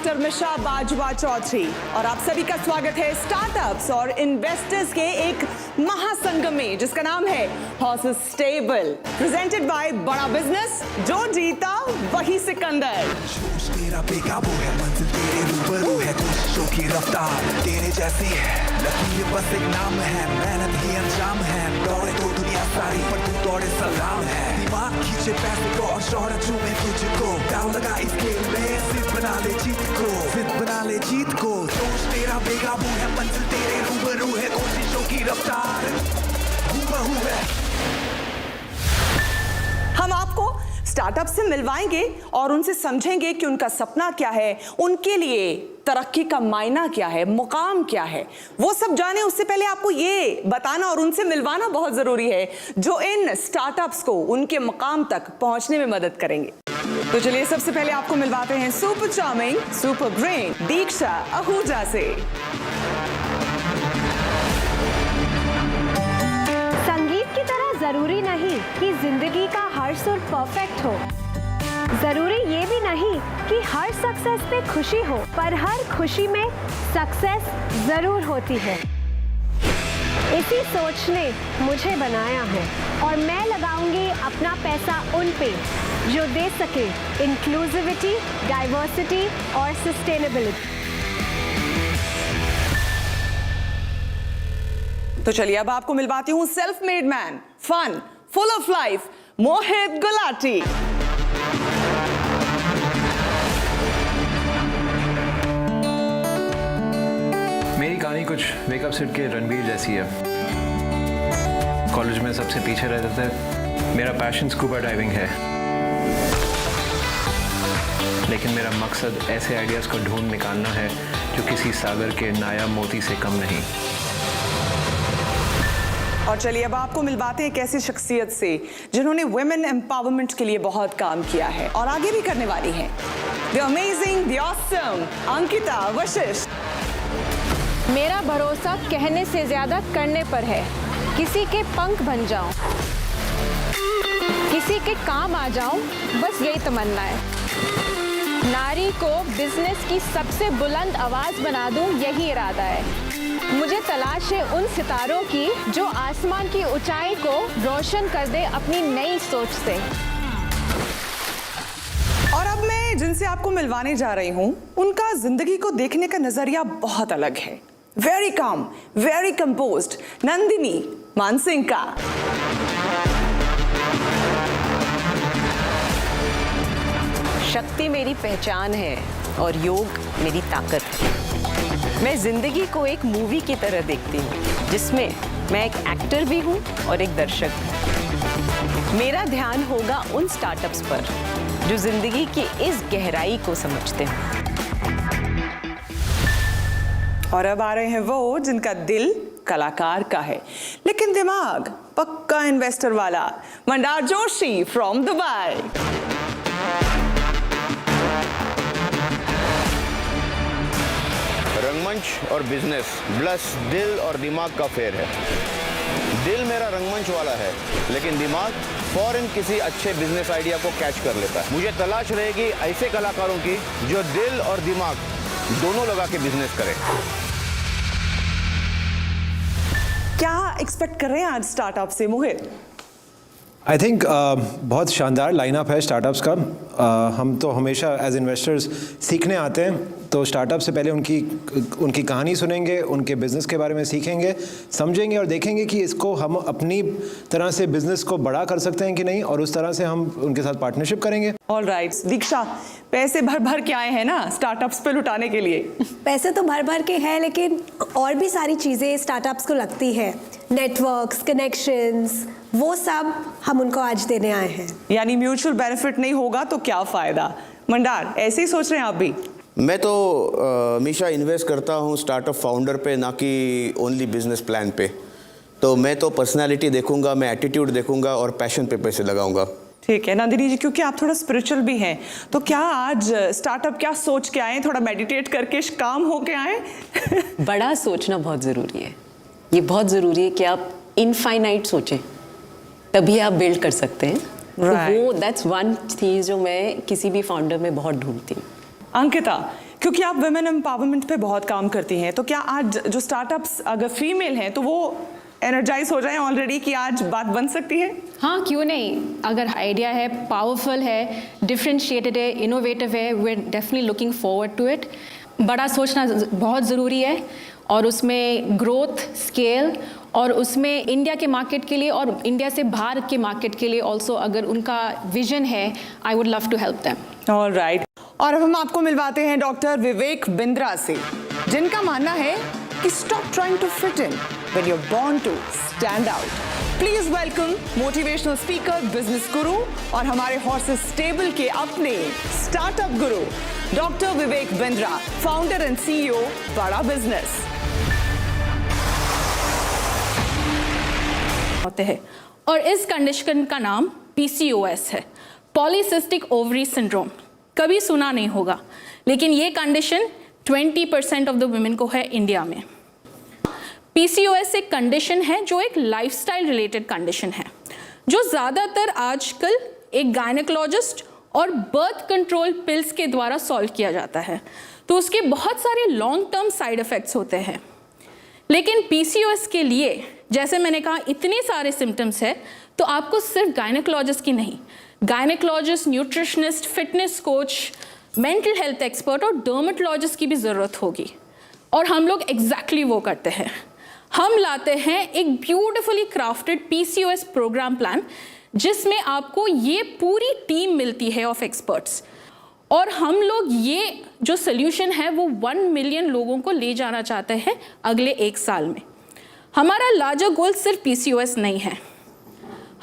Doctor मिशा बाजवा चौधरी और आप सभी का स्वागत है स्टार्टअप्स और इन्वेस्टर्स के एक महासंगम में जिसका नाम है horses stable, presented by Bada business. जो जीता वही सिकंदर। तेरा बेकाबू है, मंजिल तेरे रूबरू है, कोशिशों की रफ्तार तेरे जैसी है, लकीर बस एक नाम है, मेहनत ही अंजाम है, दौड़े तो दुनिया सारी पर तू दौड़े सलाम है, दिमाग खींचे पैसे को और शोहरत चूमे तुझको, दाव लगा इस खेल में, सिर्फ बना ले जीत को, सिर्फ बना ले जीत को, सोच तेरा बेकाबू है, मंजिल तेरे रूबरू है, कोशिशों की रफ्तार हूबहू है। हम आपको स्टार्टअप से मिलवाएंगे और उनसे समझेंगे कि उनका सपना क्या है, उनके लिए तरक्की का मायना क्या है, मुकाम क्या है, वो सब जाने। उससे पहले आपको ये बताना और उनसे मिलवाना बहुत जरूरी है जो इन स्टार्टअप्स को उनके मुकाम तक पहुंचने में मदद करेंगे। तो चलिए सबसे पहले आपको मिलवाते हैं सुपर चार्मिंग, सुपर ब्रेन दीक्षा आहूजा से। संगीत की तरह जरूरी नहीं कि जिंदगी का हर सुर परफेक्ट हो, जरूरी ये भी नहीं कि हर सक्सेस पे खुशी हो, पर हर खुशी में सक्सेस जरूर होती है। इसी सोच ने मुझे बनाया है और मैं लगाऊंगी अपना पैसा उन पे जो दे सके इंक्लूसिविटी, डाइवर्सिटी और सस्टेनेबिलिटी। तो चलिए अब आपको मिलवाती हूं self made man, fun, full of life, Mohit Gulati. मेरी कहानी कुछ मेकअप सेट के रणबीर जैसी है। कॉलेज में सबसे पीछे रहते थे। मेरा पैशन स्कूबा डाइविंग है, लेकिन मेरा मकसद ऐसे आइडियाज को ढूंढ निकालना है जो किसी सागर के नायाब मोती से कम नहीं। और चलिए अब आपको मिलवाते हैं एक ऐसी शख्सियत से जिन्होंने वुमेन एम्पावरमेंट के लिए बहुत काम किया है और आगे भी करने वाली हैं। The amazing, the awesome Ankita Vashishtha. मेरा भरोसा कहने से ज्यादा करने पर है। किसी के पंख बन जाऊं, किसी के काम आ जाऊं, बस यही तमन्ना है। नारी को बिजनेस की सबसे बुलंद आवाज बना दूं, यही इरादा है। मुझे तलाश है उन सितारों की जो आसमान की ऊंचाई को रोशन कर दे अपनी नई सोच से। और अब मैं जिनसे आपको मिलवाने जा रही हूं उनका जिंदगी को देखने का नजरिया बहुत अलग है। Very calm, very composed Nandini Mansingh का। शक्ति मेरी पहचान है और योग मेरी ताकत है। मैं जिंदगी को एक मूवी की तरह देखती हूँ जिसमें मैं एक एक्टर भी हूँ और एक दर्शक भी। मेरा ध्यान होगा उन स्टार्टअप्स पर जो जिंदगी की इस गहराई को समझते हैं। और अब आ रहे हैं वो जिनका दिल कलाकार का है लेकिन दिमाग पक्का इन्वेस्टर वाला, मंडार जोशी फ्रॉम दुबई। रंगमंच और बिजनेस प्लस दिल और दिमाग का फेर है। दिल मेरा रंगमंच वाला है लेकिन दिमाग फौरन किसी अच्छे बिजनेस आइडिया को कैच कर लेता है। मुझे तलाश रहेगी ऐसे कलाकारों की जो दिल और दिमाग दोनों लगा के बिजनेस करें। क्या एक्सपेक्ट कर रहे हैं आज स्टार्टअप से मोहित? आई थिंक बहुत शानदार लाइनअप है स्टार्टअप्स का। हम तो हमेशा एज इन्वेस्टर्स सीखने आते हैं, तो स्टार्टअप से पहले उनकी कहानी सुनेंगे, उनके बिज़नेस के बारे में सीखेंगे, समझेंगे और देखेंगे कि इसको हम अपनी तरह से बिज़नेस को बड़ा कर सकते हैं कि नहीं, और उस तरह से हम उनके साथ पार्टनरशिप करेंगे। ऑल राइट दीक्षा, पैसे भर भर के आए हैं ना स्टार्टअप्स पे लुटाने के लिए? पैसे तो भर भर के हैं लेकिन और भी सारी चीज़ें स्टार्टअप्स को लगती है, नेटवर्क्स, कनेक्शंस, वो सब हम उनको आज देने आए हैं। यानी म्यूचुअल बेनिफिट नहीं होगा तो क्या फायदा? मंडार ऐसे ही सोच रहे हैं आप भी? मैं तो हमेशा इन्वेस्ट करता हूँ स्टार्टअप फाउंडर पे, ना कि ओनली बिजनेस प्लान पे। तो मैं तो पर्सनालिटी देखूंगा, मैं एटीट्यूड देखूंगा और पैशन पे पैसे लगाऊंगा। ठीक है नंदिनी जी, क्योंकि आप थोड़ा स्पिरिचुअल भी हैं, तो क्या आज स्टार्टअप क्या सोच के आए, थोड़ा मेडिटेट करके काम होके आए? बड़ा सोचना बहुत ज़रूरी है। ये बहुत ज़रूरी है कि आप इनफाइनाइट सोचें, तभी आप बिल्ड कर सकते हैं। तो वो दैट्स वन चीज़ जो मैं किसी भी फाउंडर में बहुत ढूंढती हूँ। अंकिता, क्योंकि आप वुमेन एम्पावरमेंट पे बहुत काम करती हैं, तो क्या आज जो स्टार्टअप्स अगर फीमेल हैं तो वो एनर्जाइज हो जाएं ऑलरेडी कि आज बात बन सकती है? हाँ, क्यों नहीं। अगर आइडिया है, पावरफुल है, डिफरेंशिएटेड है, इनोवेटिव है, we are definitely looking forward to it. बड़ा सोचना बहुत ज़रूरी है और उसमें ग्रोथ, स्केल और उसमें इंडिया के मार्केट के लिए और इंडिया से बाहर के मार्केट के लिए ऑल्सो अगर उनका विजन है, I would love to help them. Alright, और अब हम आपको मिलवाते हैं डॉक्टर विवेक बिंद्रा से, जिनका मानना है कि stop trying to fit in when you are born to stand out. Please welcome motivational speaker, business guru और हमारे हॉर्सेस स्टेबल के अपने startup guru doctor Vivek Bindra, founder and CEO Bada business. होते हैं और इस कंडीशन का नाम PCOS है, पॉलीसिस्टिक ओवरी सिंड्रोम। कभी सुना नहीं होगा, लेकिन ये कंडीशन 20% ऑफ द वुमेन को है इंडिया में। PCOS एक कंडीशन है जो एक लाइफस्टाइल रिलेटेड कंडीशन है, जो ज़्यादातर आजकल एक गायनेकोलॉजिस्ट और बर्थ कंट्रोल पिल्स के द्वारा सॉल्व किया जाता है। तो उसके बहुत सारे लॉन्ग टर्म साइड इफ़ेक्ट्स होते हैं। लेकिन PCOS के लिए, जैसे मैंने कहा, इतने सारे सिम्टम्स है, तो आपको सिर्फ गायनेकोलॉजिस्ट की नहीं, gynaecologist, nutritionist, fitness coach, mental health expert और डर्मेटोलॉजिस्ट की भी ज़रूरत होगी। और हम लोग एग्जैक्टली वो करते हैं। हम लाते हैं एक beautifully crafted PCOS program plan, जिसमें आपको ये पूरी टीम मिलती है ऑफ एक्सपर्ट्स। और हम लोग ये जो सोल्यूशन है वो 1 मिलियन लोगों को ले जाना चाहते हैं अगले 1 साल में। हमारा लार्जर गोल सिर्फ PCOS नहीं है,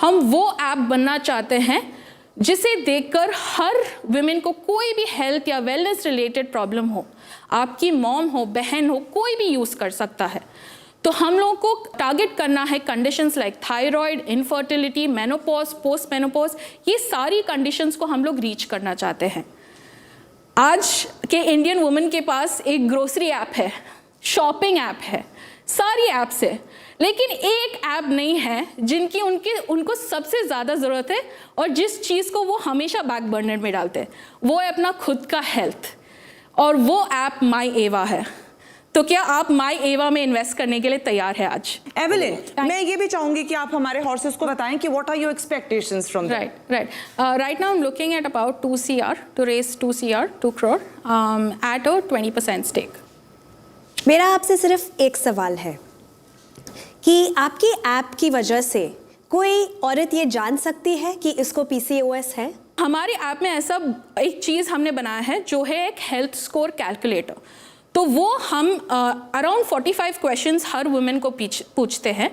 हम वो ऐप बनना चाहते हैं जिसे देखकर हर विमेन को कोई भी हेल्थ या वेलनेस रिलेटेड प्रॉब्लम हो, आपकी मॉम हो, बहन हो, कोई भी यूज़ कर सकता है। तो हम लोगों को टारगेट करना है conditions like thyroid, infertility, menopause, post menopause, ये सारी कंडीशंस को हम लोग रीच करना चाहते हैं। आज के इंडियन वुमेन के पास एक ग्रोसरी ऐप है, शॉपिंग ऐप है, सारी ऐप्स है, लेकिन एक ऐप नहीं है जिनकी उनको सबसे ज़्यादा ज़रूरत है और जिस चीज़ को वो हमेशा बैक बर्नर में डालते हैं, वो है अपना खुद का हेल्थ, और वो ऐप माई एवा है। तो क्या आप माई एवा में इन्वेस्ट करने के लिए तैयार है आज? एवेलिन, मैं ये भी चाहूंगी कि आप हमारे हॉर्सेस को बताएं कि what are your expectations from them? Right now I'm looking at about 2 CR to raise 2 crore at a 20% stake. मेरा आपसे सिर्फ एक सवाल है कि आपकी ऐप की वजह से कोई औरत ये जान सकती है कि इसको PCOS है? हमारे ऐप में ऐसा एक चीज़ हमने बनाया है जो है एक हेल्थ स्कोर कैलकुलेटर। तो वो हम अराउंड 45 क्वेश्चंस हर वुमेन को पूछते हैं,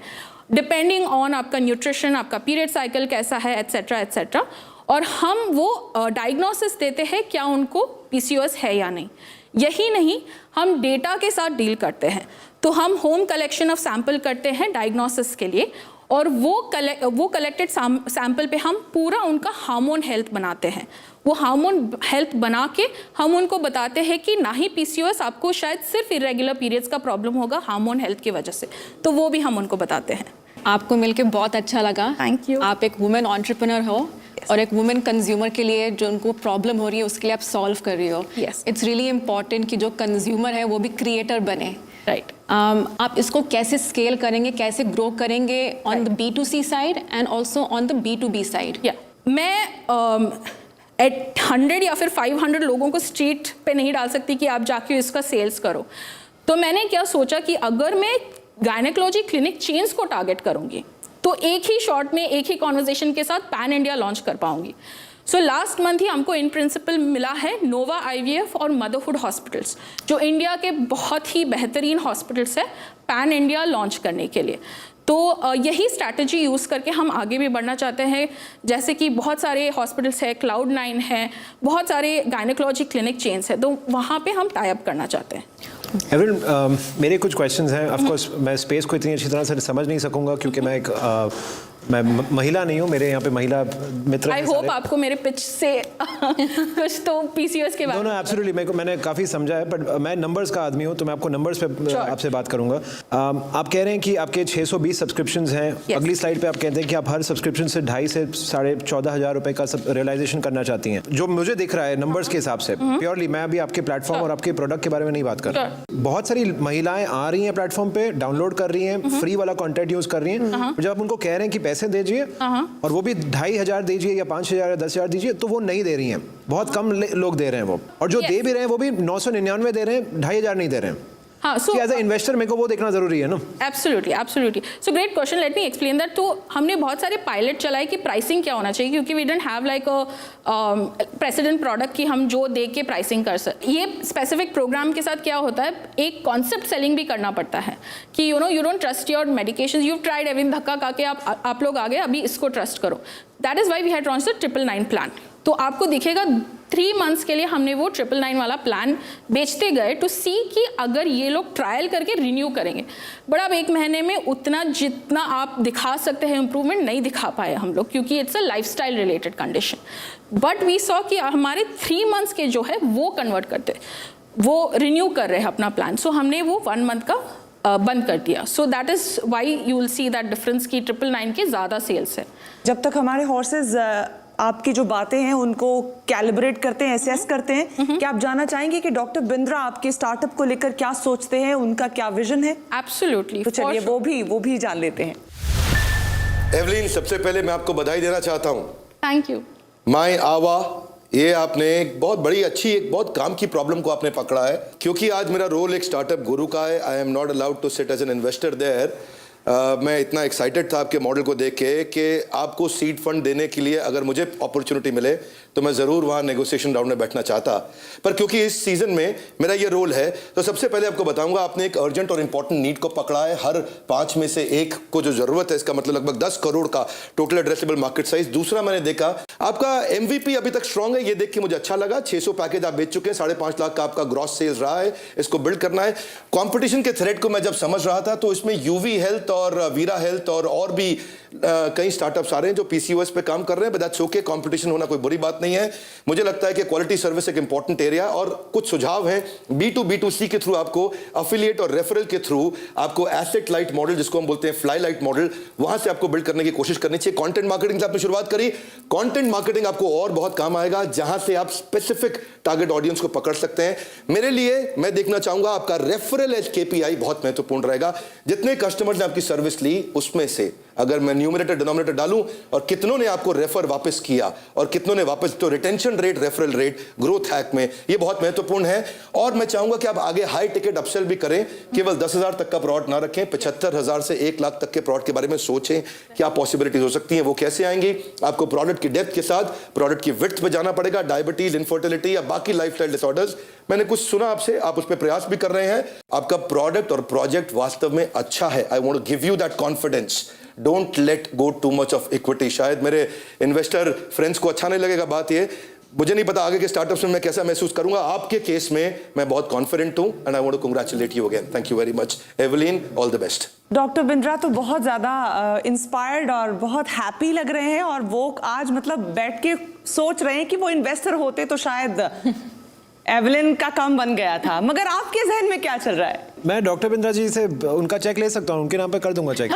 डिपेंडिंग ऑन आपका न्यूट्रिशन, आपका पीरियड साइकिल कैसा है, एट्सेट्रा एट्सेट्रा, और हम वो डायग्नोसिस देते हैं क्या उनको PCOS है या नहीं। यही नहीं, हम डेटा के साथ डील करते हैं। तो हम होम कलेक्शन ऑफ सैंपल करते हैं डायग्नोसिस के लिए, और वो कलेक्टेड सैंपल पे हम पूरा उनका हार्मोन हेल्थ बनाते हैं। वो हार्मोन हेल्थ बना के हम उनको बताते हैं कि ना ही PCOS, आपको शायद सिर्फ इरेगुलर पीरियड्स का प्रॉब्लम होगा हार्मोन हेल्थ की वजह से, तो वो भी हम उनको बताते हैं। आपको मिलके बहुत अच्छा लगा। Thank you. आप एक वुमेन एंटरप्रेन्योर हो और एक वुमेन कंज्यूमर के लिए जो उनको प्रॉब्लम हो रही है उसके लिए आप सॉल्व कर रही हो। Yes. इट्स रियली इम्पॉर्टेंट कि जो कंज्यूमर है वो भी क्रिएटर बने। राइट। आप इसको कैसे स्केल करेंगे, कैसे ग्रो करेंगे on the B2C side and also on the B2B side? या मैं 100 या फिर 500 लोगों को स्ट्रीट पे नहीं डाल सकती कि आप जाके इसका सेल्स करो। तो मैंने क्या सोचा कि अगर मैं गायनेकोलॉजी क्लिनिक चेन्स को टारगेट करूंगी तो एक ही शॉट में, एक ही कॉन्वर्जेशन के साथ पैन इंडिया लॉन्च कर पाऊंगी। सो लास्ट मंथ ही हमको इन प्रिंसिपल मिला है नोवा IVF और मदरहुड हॉस्पिटल्स, जो इंडिया के बहुत ही बेहतरीन हॉस्पिटल्स है, पैन इंडिया लॉन्च करने के लिए। तो यही स्ट्रैटेजी यूज़ करके हम आगे भी बढ़ना चाहते हैं। जैसे कि बहुत सारे हॉस्पिटल्स है, Cloud9 है, बहुत सारे गायनेकोलॉजी क्लिनिक चेन्स है, तो वहाँ पे हम टाई अप करना चाहते हैं। एवरीन, मेरे कुछ क्वेश्चंस हैं। ऑफ कोर्स मैं स्पेस को इतनी अच्छी तरह से समझ नहीं सकूंगा क्योंकि मैं एक मैं महिला नहीं हूँ, मेरे यहाँ पे महिला मित्र आई हैं होप सारे। आपको मेरे पिच से कुछ तो पीसीओएस के बारे नो में एब्सोल्युटली, मैंने काफ़ी समझा है, बट मैं नंबर्स का आदमी हूँ तो मैं आपको नंबर्स पे आपसे बात करूंगा। आप कह रहे हैं कि आपके 620 सब्सक्रिप्शंस हैं। Yes. अगली स्लाइड पे आप कहते हैं कि आप हर सब्सक्रिप्शन से 2.5 से 14,500 रुपए का रियलाइजेशन करना चाहती हैं। जो मुझे दिख रहा है नंबर्स के हिसाब से, प्योरली मैं अभी आपके प्लेटफॉर्म और आपके प्रोडक्ट के बारे में नहीं बात कर रहा। बहुत सारी महिलाएं आ रही हैं प्लेटफॉर्म पे, डाउनलोड कर रही हैं, फ्री वाला कंटेंट यूज कर रही हैं। जब आप उनको कह रहे हैं कि पैसे दीजिए और वो भी 2,500 दीजिए या 5,000 या 10,000 दीजिए, तो वो नहीं दे रही हैं। बहुत कम लोग दे रहे हैं वो, और जो दे भी रहे हैं वो भी 999 दे रहे हैं, 2,500 नहीं दे रहे हैं। हाँ, so एज ए इन्वेस्टर मेरे को वो देखना जरूरी है ना। Absolutely absolutely. So great question, let me explain that. तो हमने बहुत सारे पायलट चलाए कि प्राइसिंग क्या होना चाहिए, क्योंकि we don't have like a precedent product कि हम जो दे के प्राइसिंग कर सकते। ये स्पेसिफिक प्रोग्राम के साथ क्या होता है, एक कॉन्सेप्ट सेलिंग भी करना पड़ता है कि you don't trust your medication, you tried everything, धक्का खा के आप लोग आ गए, अभी इसको ट्रस्ट करो। That is why we had launched the 999 plan. तो आपको दिखेगा 3 मंथ्स के लिए हमने वो 999 वाला प्लान बेचते गए टू सी कि अगर ये लोग ट्रायल करके रिन्यू करेंगे। बट अब 1 महीने में उतना जितना आप दिखा सकते हैं इम्प्रूवमेंट नहीं दिखा पाए हम लोग, क्योंकि it's a lifestyle related condition. But we saw कि हमारे 3 मंथ्स के जो है वो कन्वर्ट करते, वो रिन्यू कर रहे हैं अपना प्लान। सो हमने वो 1 मंथ का बंद कर दिया। So that is why you will see that difference की 999 के ज़्यादा सेल्स है। जब तक हमारे हॉर्सेज आपकी जो बातें हैं उनको कैलिब्रेट करते हैं, एसेस करते हैं, क्या आप जानना चाहेंगे कि डॉक्टर बिंद्रा आपके स्टार्टअप को लेकर क्या सोचते हैं, उनका क्या विजन है? एब्सोल्युटली। तो चलिए वो भी जान लेते हैं। एवलिन, सबसे पहले मैं आपको बधाई देना चाहता हूँ। Thank you. माय आवा, ये आपने एक बहुत बड़ी अच्छी, एक बहुत काम की प्रॉब्लम को आपने पकड़ा है, क्योंकि आज मेरा रोल एक स्टार्टअप गुरु का है। I am not allowed to sit as an investor there. मैं इतना एक्साइटेड था आपके मॉडल को देख के कि आपको सीड फंड देने के लिए अगर मुझे अपॉर्चुनिटी मिले तो मैं ज़रूर वहाँ नेगोशिएशन राउंड में बैठना चाहता, पर क्योंकि इस सीज़न में मेरा ये रोल है, तो सबसे पहले आपको बताऊंगा, आपने एक अर्जेंट और इंपॉर्टेंट नीड को पकड़ा है। हर 5 में से 1 को जो ज़रूरत है, इसका मतलब लगभग 10 करोड़ का टोटल एड्रेसेबल मार्केट साइज। दूसरा, मैंने देखा आपका MVP अभी तक स्ट्रांग है, ये देख के मुझे अच्छा लगा। 600 पैकेज आप बेच चुके हैं, 5.5 लाख का आपका ग्रॉस सेल्स रहा है, इसको बिल्ड करना है। कॉम्पिटिशन के थ्रेट को मैं जब समझ रहा था तो इसमें यूवी हेल्थ और वीरा हेल्थ और भी कई स्टार्टअप्स आ रहे हैं जो PCOS पे काम कर रहे हैं, बट दैट्स ओके। कंपटीशन होना कोई बुरी बात नहीं है। मुझे लगता है कि क्वालिटी सर्विस एक इंपॉर्टेंट एरिया, और कुछ सुझाव हैं B2B2C के थ्रू, आपको अफिलिएट और रेफरल के थ्रू आपको एसेट लाइट मॉडल, जिसको हम बोलते हैं फ्लाई लाइट मॉडल, वहां से आपको बिल्ड करने की कोशिश करनी चाहिए। कंटेंट मार्केटिंग से आपने शुरुआत करी, कंटेंट मार्केटिंग आपको और बहुत काम आएगा, जहां से आप स्पेसिफिक टारगेट ऑडियंस को पकड़ सकते हैं। मेरे लिए मैं देखना चाहूंगा आपका रेफरल एज KPI बहुत महत्वपूर्ण रहेगा। जितने कस्टमर्स ने आपकी सर्विस ली, उसमें से अगर मैं न्यूमरेटर डिनोमिनेटर डालूं और कितनों ने आपको रेफर वापस किया और कितनों ने वापस, तो retention rate, referral rate, growth hack में ये बहुत महत्वपूर्ण है। और मैं चाहूंगा कि आप आगे हाई टिकट अपसेल भी करें, केवल 10,000 तक का प्रोडक्ट ना रखें, 75,000 से 1 लाख तक के प्रोडक्ट के बारे में सोचें। क्या पॉसिबिलिटीज हो सकती हैं, वो कैसे आएंगी? आपको प्रोडक्ट की डेप्थ के साथ प्रोडक्ट की विड्थ पे जाना पड़ेगा। डायबिटीज, इनफर्टिलिटी या बाकी लाइफस्टाइल डिसऑर्डर्स, मैंने कुछ सुना आपसे, आप उस पर प्रयास भी कर रहे हैं। आपका प्रोडक्ट और प्रोजेक्ट वास्तव में अच्छा है। I want to give you that confidence. Don't let go too much of equity. शायद मेरे इन्वेस्टर फ्रेंड्स को अच्छा नहीं लगेगा बात ये, मुझे नहीं पता आगे के स्टार्टअप्स में मैं कैसा महसूस करूंगा। आपके केस में मैं बहुत कॉन्फिडेंट हूं, and I want to congratulate you again. Thank you very much Evelyn, all the best. Doctor Bindra तो बहुत ज़्यादा इंस्पायर्ड और बहुत हैप्पी लग रहे हैं, और वो आज मतलब बैठ के सोच रहे हैं कि वो इन्वेस्टर होते तो शायद एवलिन का काम बन गया था। मगर आपके जहन में क्या चल रहा है? मैं डॉक्टर बिंद्रा जी से उनका चेक ले सकता हूँ, उनके नाम पे कर दूंगा चेक।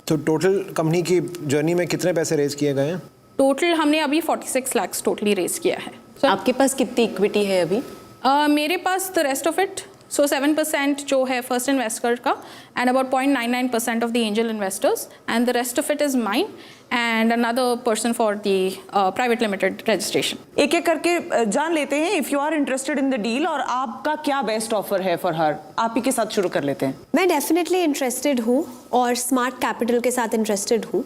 तो टोटल कंपनी की जर्नी में कितने पैसे रेज किए गए हैं? टोटल हमने अभी 46 लाख टोटली रेज किया है। आपके पास कितनी इक्विटी है अभी? मेरे पास the rest of it, so 7% जो है फर्स्ट इन्वेस्टर का, and about 0.99% of the angel investors, and the rest of it is mine and another person for the private limited registration. एक एक करके जान लेते हैं, if you are interested in the deal, और आपका क्या बेस्ट ऑफर है फॉर हर। आप ही के साथ शुरू कर लेते हैं। मैं डेफिनेटली इंटरेस्टेड हूँ और स्मार्ट कैपिटल के साथ इंटरेस्टेड हूँ।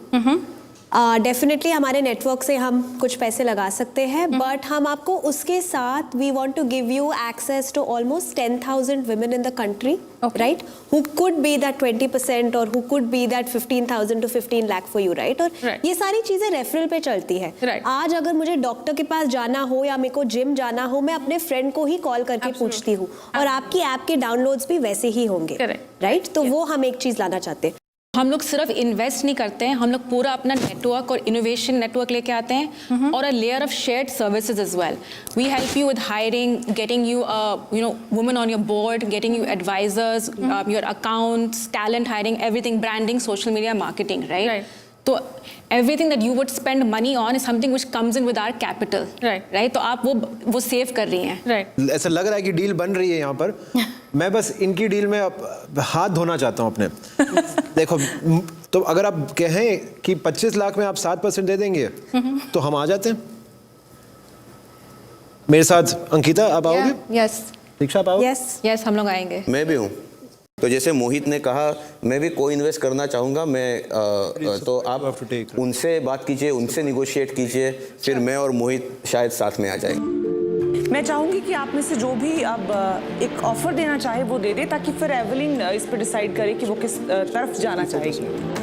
डेफिनेटली हमारे नेटवर्क से हम कुछ पैसे लगा सकते हैं, बट हम आपको उसके साथ we want to give you access to almost 10,000 women in the country, right? Who could be that 20% or who could be that 15,000 to 15 lakh for you, right? और ये सारी चीजें रेफरल पे चलती है। आज अगर मुझे डॉक्टर के पास जाना हो या मेरे को जिम जाना हो, मैं अपने फ्रेंड को ही कॉल करके पूछती हूँ, और आपकी ऐप के डाउनलोड्स भी वैसे ही होंगे, राइट? तो वो हम एक चीज लाना चाहते हैं। हम लोग सिर्फ इन्वेस्ट नहीं करते हैं, हम लोग पूरा अपना नेटवर्क और इनोवेशन नेटवर्क लेके आते हैं और a layer of shared services as well. We help you with hiring, getting you women on your board, getting you advisors, your accounts, talent hiring, everything, branding, social media, marketing, right? तो everything that you would spend money on is something which comes in with our capital, right? तो आप वो save कर रही हैं, right? ऐसा लग रहा है कि डील बन रही है यहाँ पर. मैं बस इनकी डील में हाथ धोना चाहता हूँ अपने. देखो, तो अगर आप कहें कि 25 लाख में आप 7% दे देंगे तो हम आ जाते हैं. मेरे साथ अंकिता आप आओगे? यस. दीक्षा आप आओगे? यस, हम लोग आएंगे. मैं भी हूँ. तो जैसे मोहित ने कहा, मैं भी को इन्वेस्ट करना चाहूँगा. मैं तो आप उनसे बात कीजिए, उनसे निगोशिएट कीजिए, फिर मैं और मोहित शायद साथ में आ जाएंगे. मैं चाहूंगी कि आप में से जो भी अब एक ऑफर देना चाहे वो दे दे, ताकि फिर एवलिन इस पर डिसाइड करे कि वो किस तरफ जाना चाहेगी.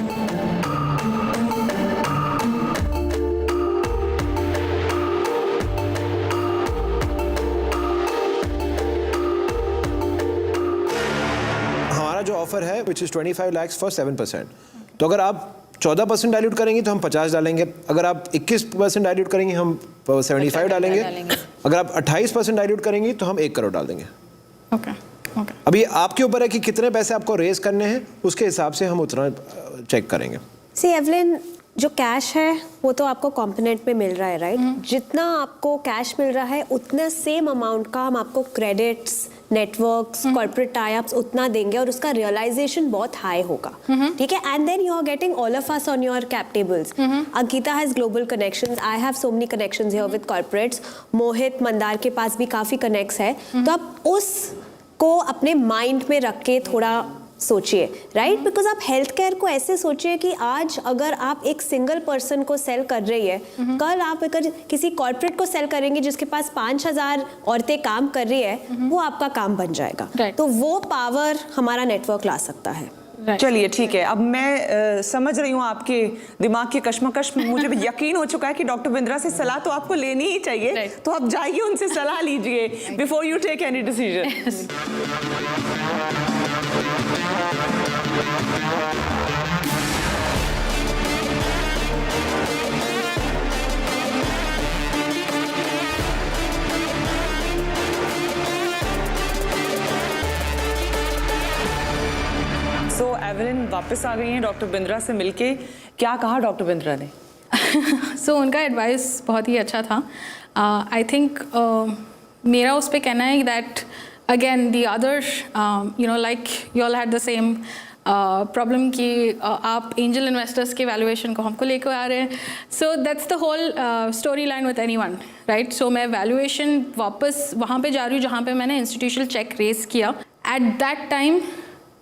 जो ऑफर है विच इज 25 लाख फॉर 7%. तो अगर आप 14% डाइल्यूट करेंगे तो हम 50 डालेंगे. अगर आप 21% डाइल्यूट करेंगे हम 75 डालेंगे. अगर आप 28% डाइल्यूट करेंगे तो हम 1 करोड़ डाल देंगे. ओके. अभी आपके ऊपर है कि कितने पैसे आपको रेज करने हैं, उसके हिसाब से हम उतना चेक करेंगे. सी एवलिन, जो कैश है वो तो आपको कॉम्पोनेंट में मिल रहा है, राइट? जितना आपको कैश मिल रहा है उतना सेम अमाउंट का हम आपको क्रेडिट्स, नेटवर्क्स, कॉर्पोरेट टाई-अप्स उतना देंगे और उसका रियलाइजेशन बहुत हाई होगा. ठीक है? And then you are getting all of us on your cap tables. Ankita has global connections, I have so many connections here with corporates. Mohit Mandar के पास भी काफी कनेक्ट्स है. तो आप उसको अपने माइंड में रख के थोड़ा सोचिए, राइट? बिकॉज आप हेल्थ केयर को ऐसे सोचिए कि आज अगर आप एक सिंगल पर्सन को सेल कर रही है, कल आप अगर किसी कॉर्पोरेट को सेल करेंगे जिसके पास 5,000 औरतें काम कर रही है, वो आपका काम बन जाएगा. तो वो पावर हमारा नेटवर्क ला सकता है. चलिए ठीक है. अब मैं समझ रही हूँ आपके दिमाग की कश्मकश. मुझे भी यकीन हो चुका है कि डॉक्टर बिंद्रा से सलाह तो आपको लेनी ही चाहिए. तो आप जाइए, उनसे सलाह लीजिए before you take any decision. So Evelyn वापस आ गई हैं डॉक्टर बिंद्रा से मिलके. क्या कहा डॉक्टर बिंद्रा ने? सो उनका एडवाइस बहुत ही अच्छा था. आई थिंक मेरा उस पर कहना है that again the other like you all had the same problem कि आप एंजल इन्वेस्टर्स के वैल्यूएशन को हमको लेकर आ रहे हैं. So that's the whole story line with anyone, right? So मैं वैल्यूएशन वापस वहाँ पे जा रही हूँ जहाँ पे मैंने इंस्टीट्यूशनल चेक रेज किया at that time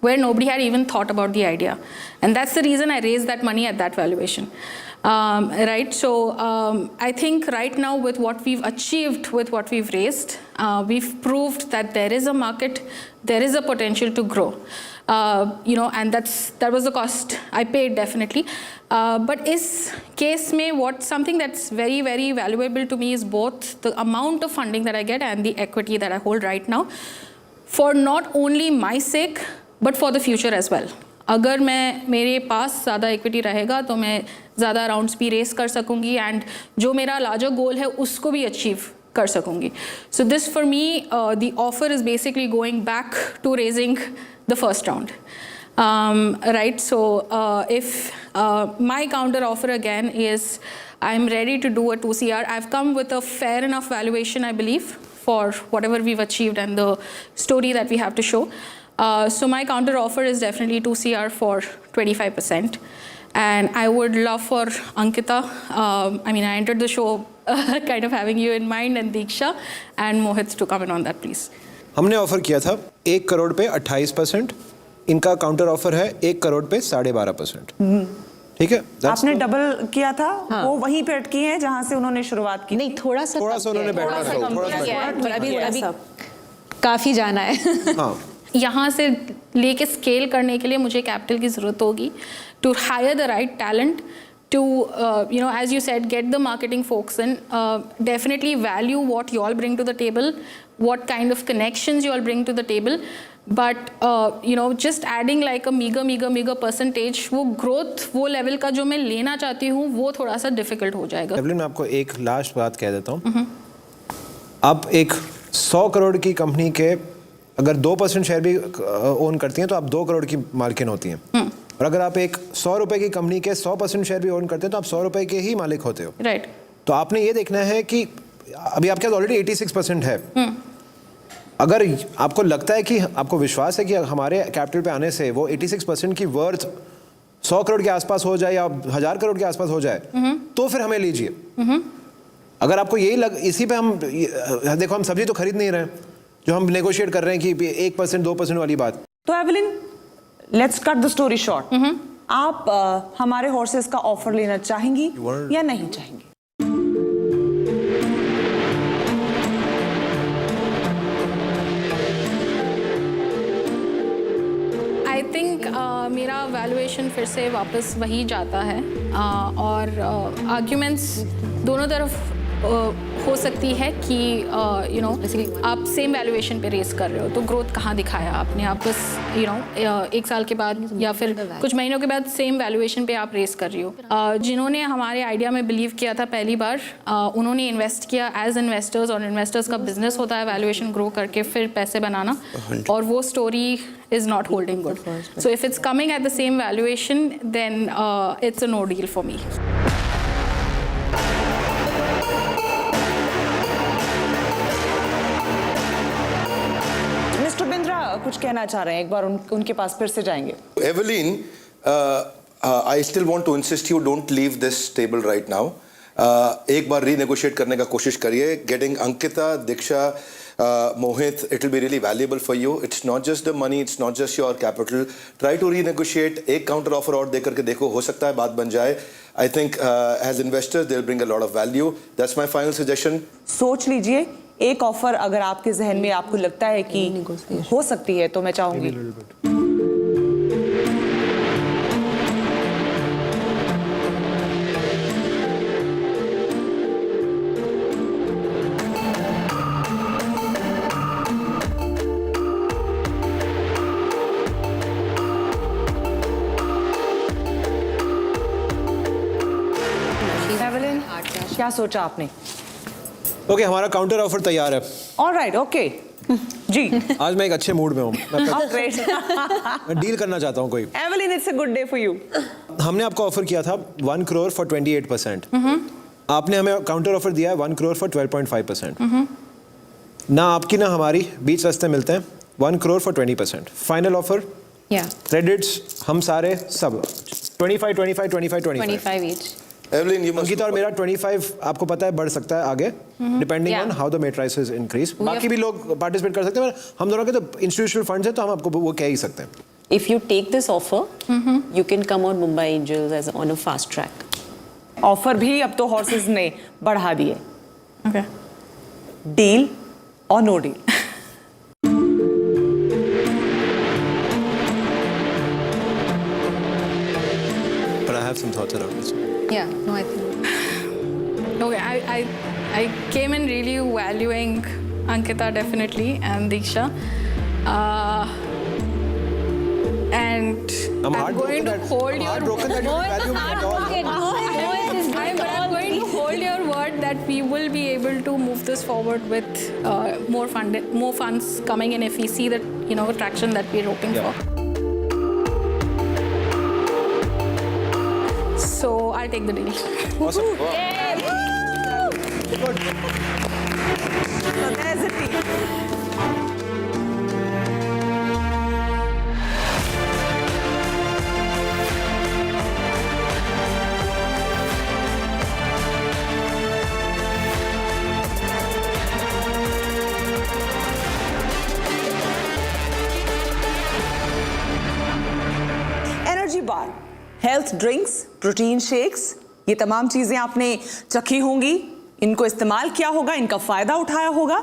where nobody had even thought about the idea. And that's the reason I raised that money at that valuation. Right? So I think right now with what we've achieved, with what we've raised, we've proved that there is a market, there is a potential to grow. And that was the cost I paid definitely. But is case mein something that's very, very valuable to me is both the amount of funding that I get and the equity that I hold right now, for not only my sake, but for the future as well. अगर मेरे पास ज़्यादा equity रहेगा तो मैं ज़्यादा rounds भी race कर सकूँगी and जो मेरा लार्जर गोल है उसको भी अचीव कर सकूँगी. So this for me the offer is basically going back to raising the first round. Right, so if my counter offer again is I'm ready to do a 2CR. I've come with a fair enough valuation, I believe, for whatever we've achieved and the story that we have to show. So my counter offer is definitely 2CR for 25%. And I would love for Ankita, I entered the show kind of having you in mind, and Diksha and Mohit to comment on that, please. हमने offer किया था 1 करोड़ पे 28%. इनका counter offer है 1 करोड़ पे 12.5%. ठीक है? आपने डबल किया था. वो वहीं पे अटकी हैं जहाँ से उन्होंने शुरुआत की. नहीं, थोड़ा सा उन्होंने अभी काफ़ी जाना है. हाँ. यहाँ से लेके स्केल करने के लिए मुझे कैपिटल की ज़रूरत होगी to hire the right talent, to as you said, get the marketing folks in, definitely value what you all bring to the table, what kind of connections you all bring to the table. But just adding like a meager percentage, वो growth वो level का जो मैं लेना चाहती हूँ वो थोड़ा सा difficult हो जाएगा. एवलिन, मैं आपको एक लास्ट बात कह देता हूँ. आप एक 100 करोड़ की कंपनी के अगर 2% शेयर भी ओन करती हैं तो आप 2 करोड़ की मालकिन होती हैं. और अगर आप एक 100 रुपए की कंपनी के 100% शेयर भी ओन करते हैं तो आप 100 रुपए के ही मालिक होते हो. Right. तो आपने ये देखना है कि अभी आपके पास ऑलरेडी 86% है. अगर आपको लगता है कि आपको विश्वास है कि हमारे कैपिटल पे आने से वो 86% की वर्थ 100 करोड़ के आसपास हो जाए या 1000 करोड़ के आसपास हो जाए, तो फिर हमें लीजिए. अगर आपको यही इसी पे हम देखो, हम सब्जी तो खरीद नहीं रहे हैं, जो हम नेगोशिएट कर रहे हैं कि 1% 2% वाली बात. तो Evelyn, let's cut the story short. आप हमारे हॉर्सेस का ऑफर लेना चाहेंगी या नहीं चाहेंगी? आई थिंक मेरा वैल्यूएशन फिर से वापस वही जाता है. और आर्ग्यूमेंट्स दोनों तरफ हो सकती है कि आप सेम वैल्यूएशन पे रेस कर रहे हो, तो ग्रोथ कहाँ दिखाया आपने? आप बस एक साल के बाद या फिर कुछ महीनों के बाद सेम वैल्यूएशन पे आप रेस कर रही हो. जिन्होंने हमारे आइडिया में बिलीव किया था पहली बार, उन्होंने इन्वेस्ट किया एज इन्वेस्टर्स, और इन्वेस्टर्स का बिजनेस होता है वैल्यूएशन ग्रो करके फिर पैसे बनाना, और वो story is not holding good. So if it's coming at the same valuation, then it's a no deal for me. Mister Bindra कुछ कहना चाह रहे हैं, एक बार उनके पास फिर से जाएंगे. Evelyn, I still want to insist you don't leave this table right now. एक बार रीनेगोशिएट करने का कोशिश करिए. Getting Ankita, Diksha, Mohit, it will be really valuable for you. It's not just the money, it's not just your capital. Try to renegotiate. एक counter offer और देकर के देखो, हो सकता है बात बन जाए. I think as investors they'll bring a lot of value. That's my final suggestion. सोच लीजिए, एक ऑफर अगर आपके जहन में आपको लगता है कि हो सकती है, तो मैं चाहूंगी. क्या सोचा आपने? ओके, हमारा काउंटर ऑफर तैयार है. Alright, okay. जी. आज मैं एक अच्छे मूड में हूँ. ग्रेट. मैं डील करना चाहता हूँ कोई. Evelyn, it's a good day for you. हमने आपको ऑफर किया था 1 करोड़ फॉर 28%. आपने हमें काउंटर ऑफर दिया है 1 करोड़ फॉर 12.5%. ना आपकी ना हमारी बीच रास्ते मिलते हैं. 1 crore for 20%. Final offer. Credits हम सारे सब 25 each. Evelyn, you must. Ankita और मेरा 25 आपको पता है बढ़ सकता है आगे, depending on how the matrices increase. बाकी भी लोग पार्टिसिपेट कर सकते हैं. हम दोनों के तो इंस्टीट्यूशनल फंड्स हैं, तो हम आपको वो कह ही सकते हैं. If you take this offer, you can come on Mumbai Angels as on a fast track. Offer भी अब तो हॉर्सेस ने बढ़ा दिए. Okay. डील और no deal? But I have some thoughts around this. Yeah, no, I think. Okay, I came in really valuing Ankita definitely and Diksha. And I'm going to hold your I'm going to hold your word that we will be able to move this forward with more funds coming in if we see that traction that we're hoping for. So I'll take the deal. Awesome. Good. So there's a deal. Energy bar, health drinks, protein shakes, ये तमाम चीजें आपने चखी होंगी, इनको इस्तेमाल किया होगा, इनका फायदा उठाया होगा.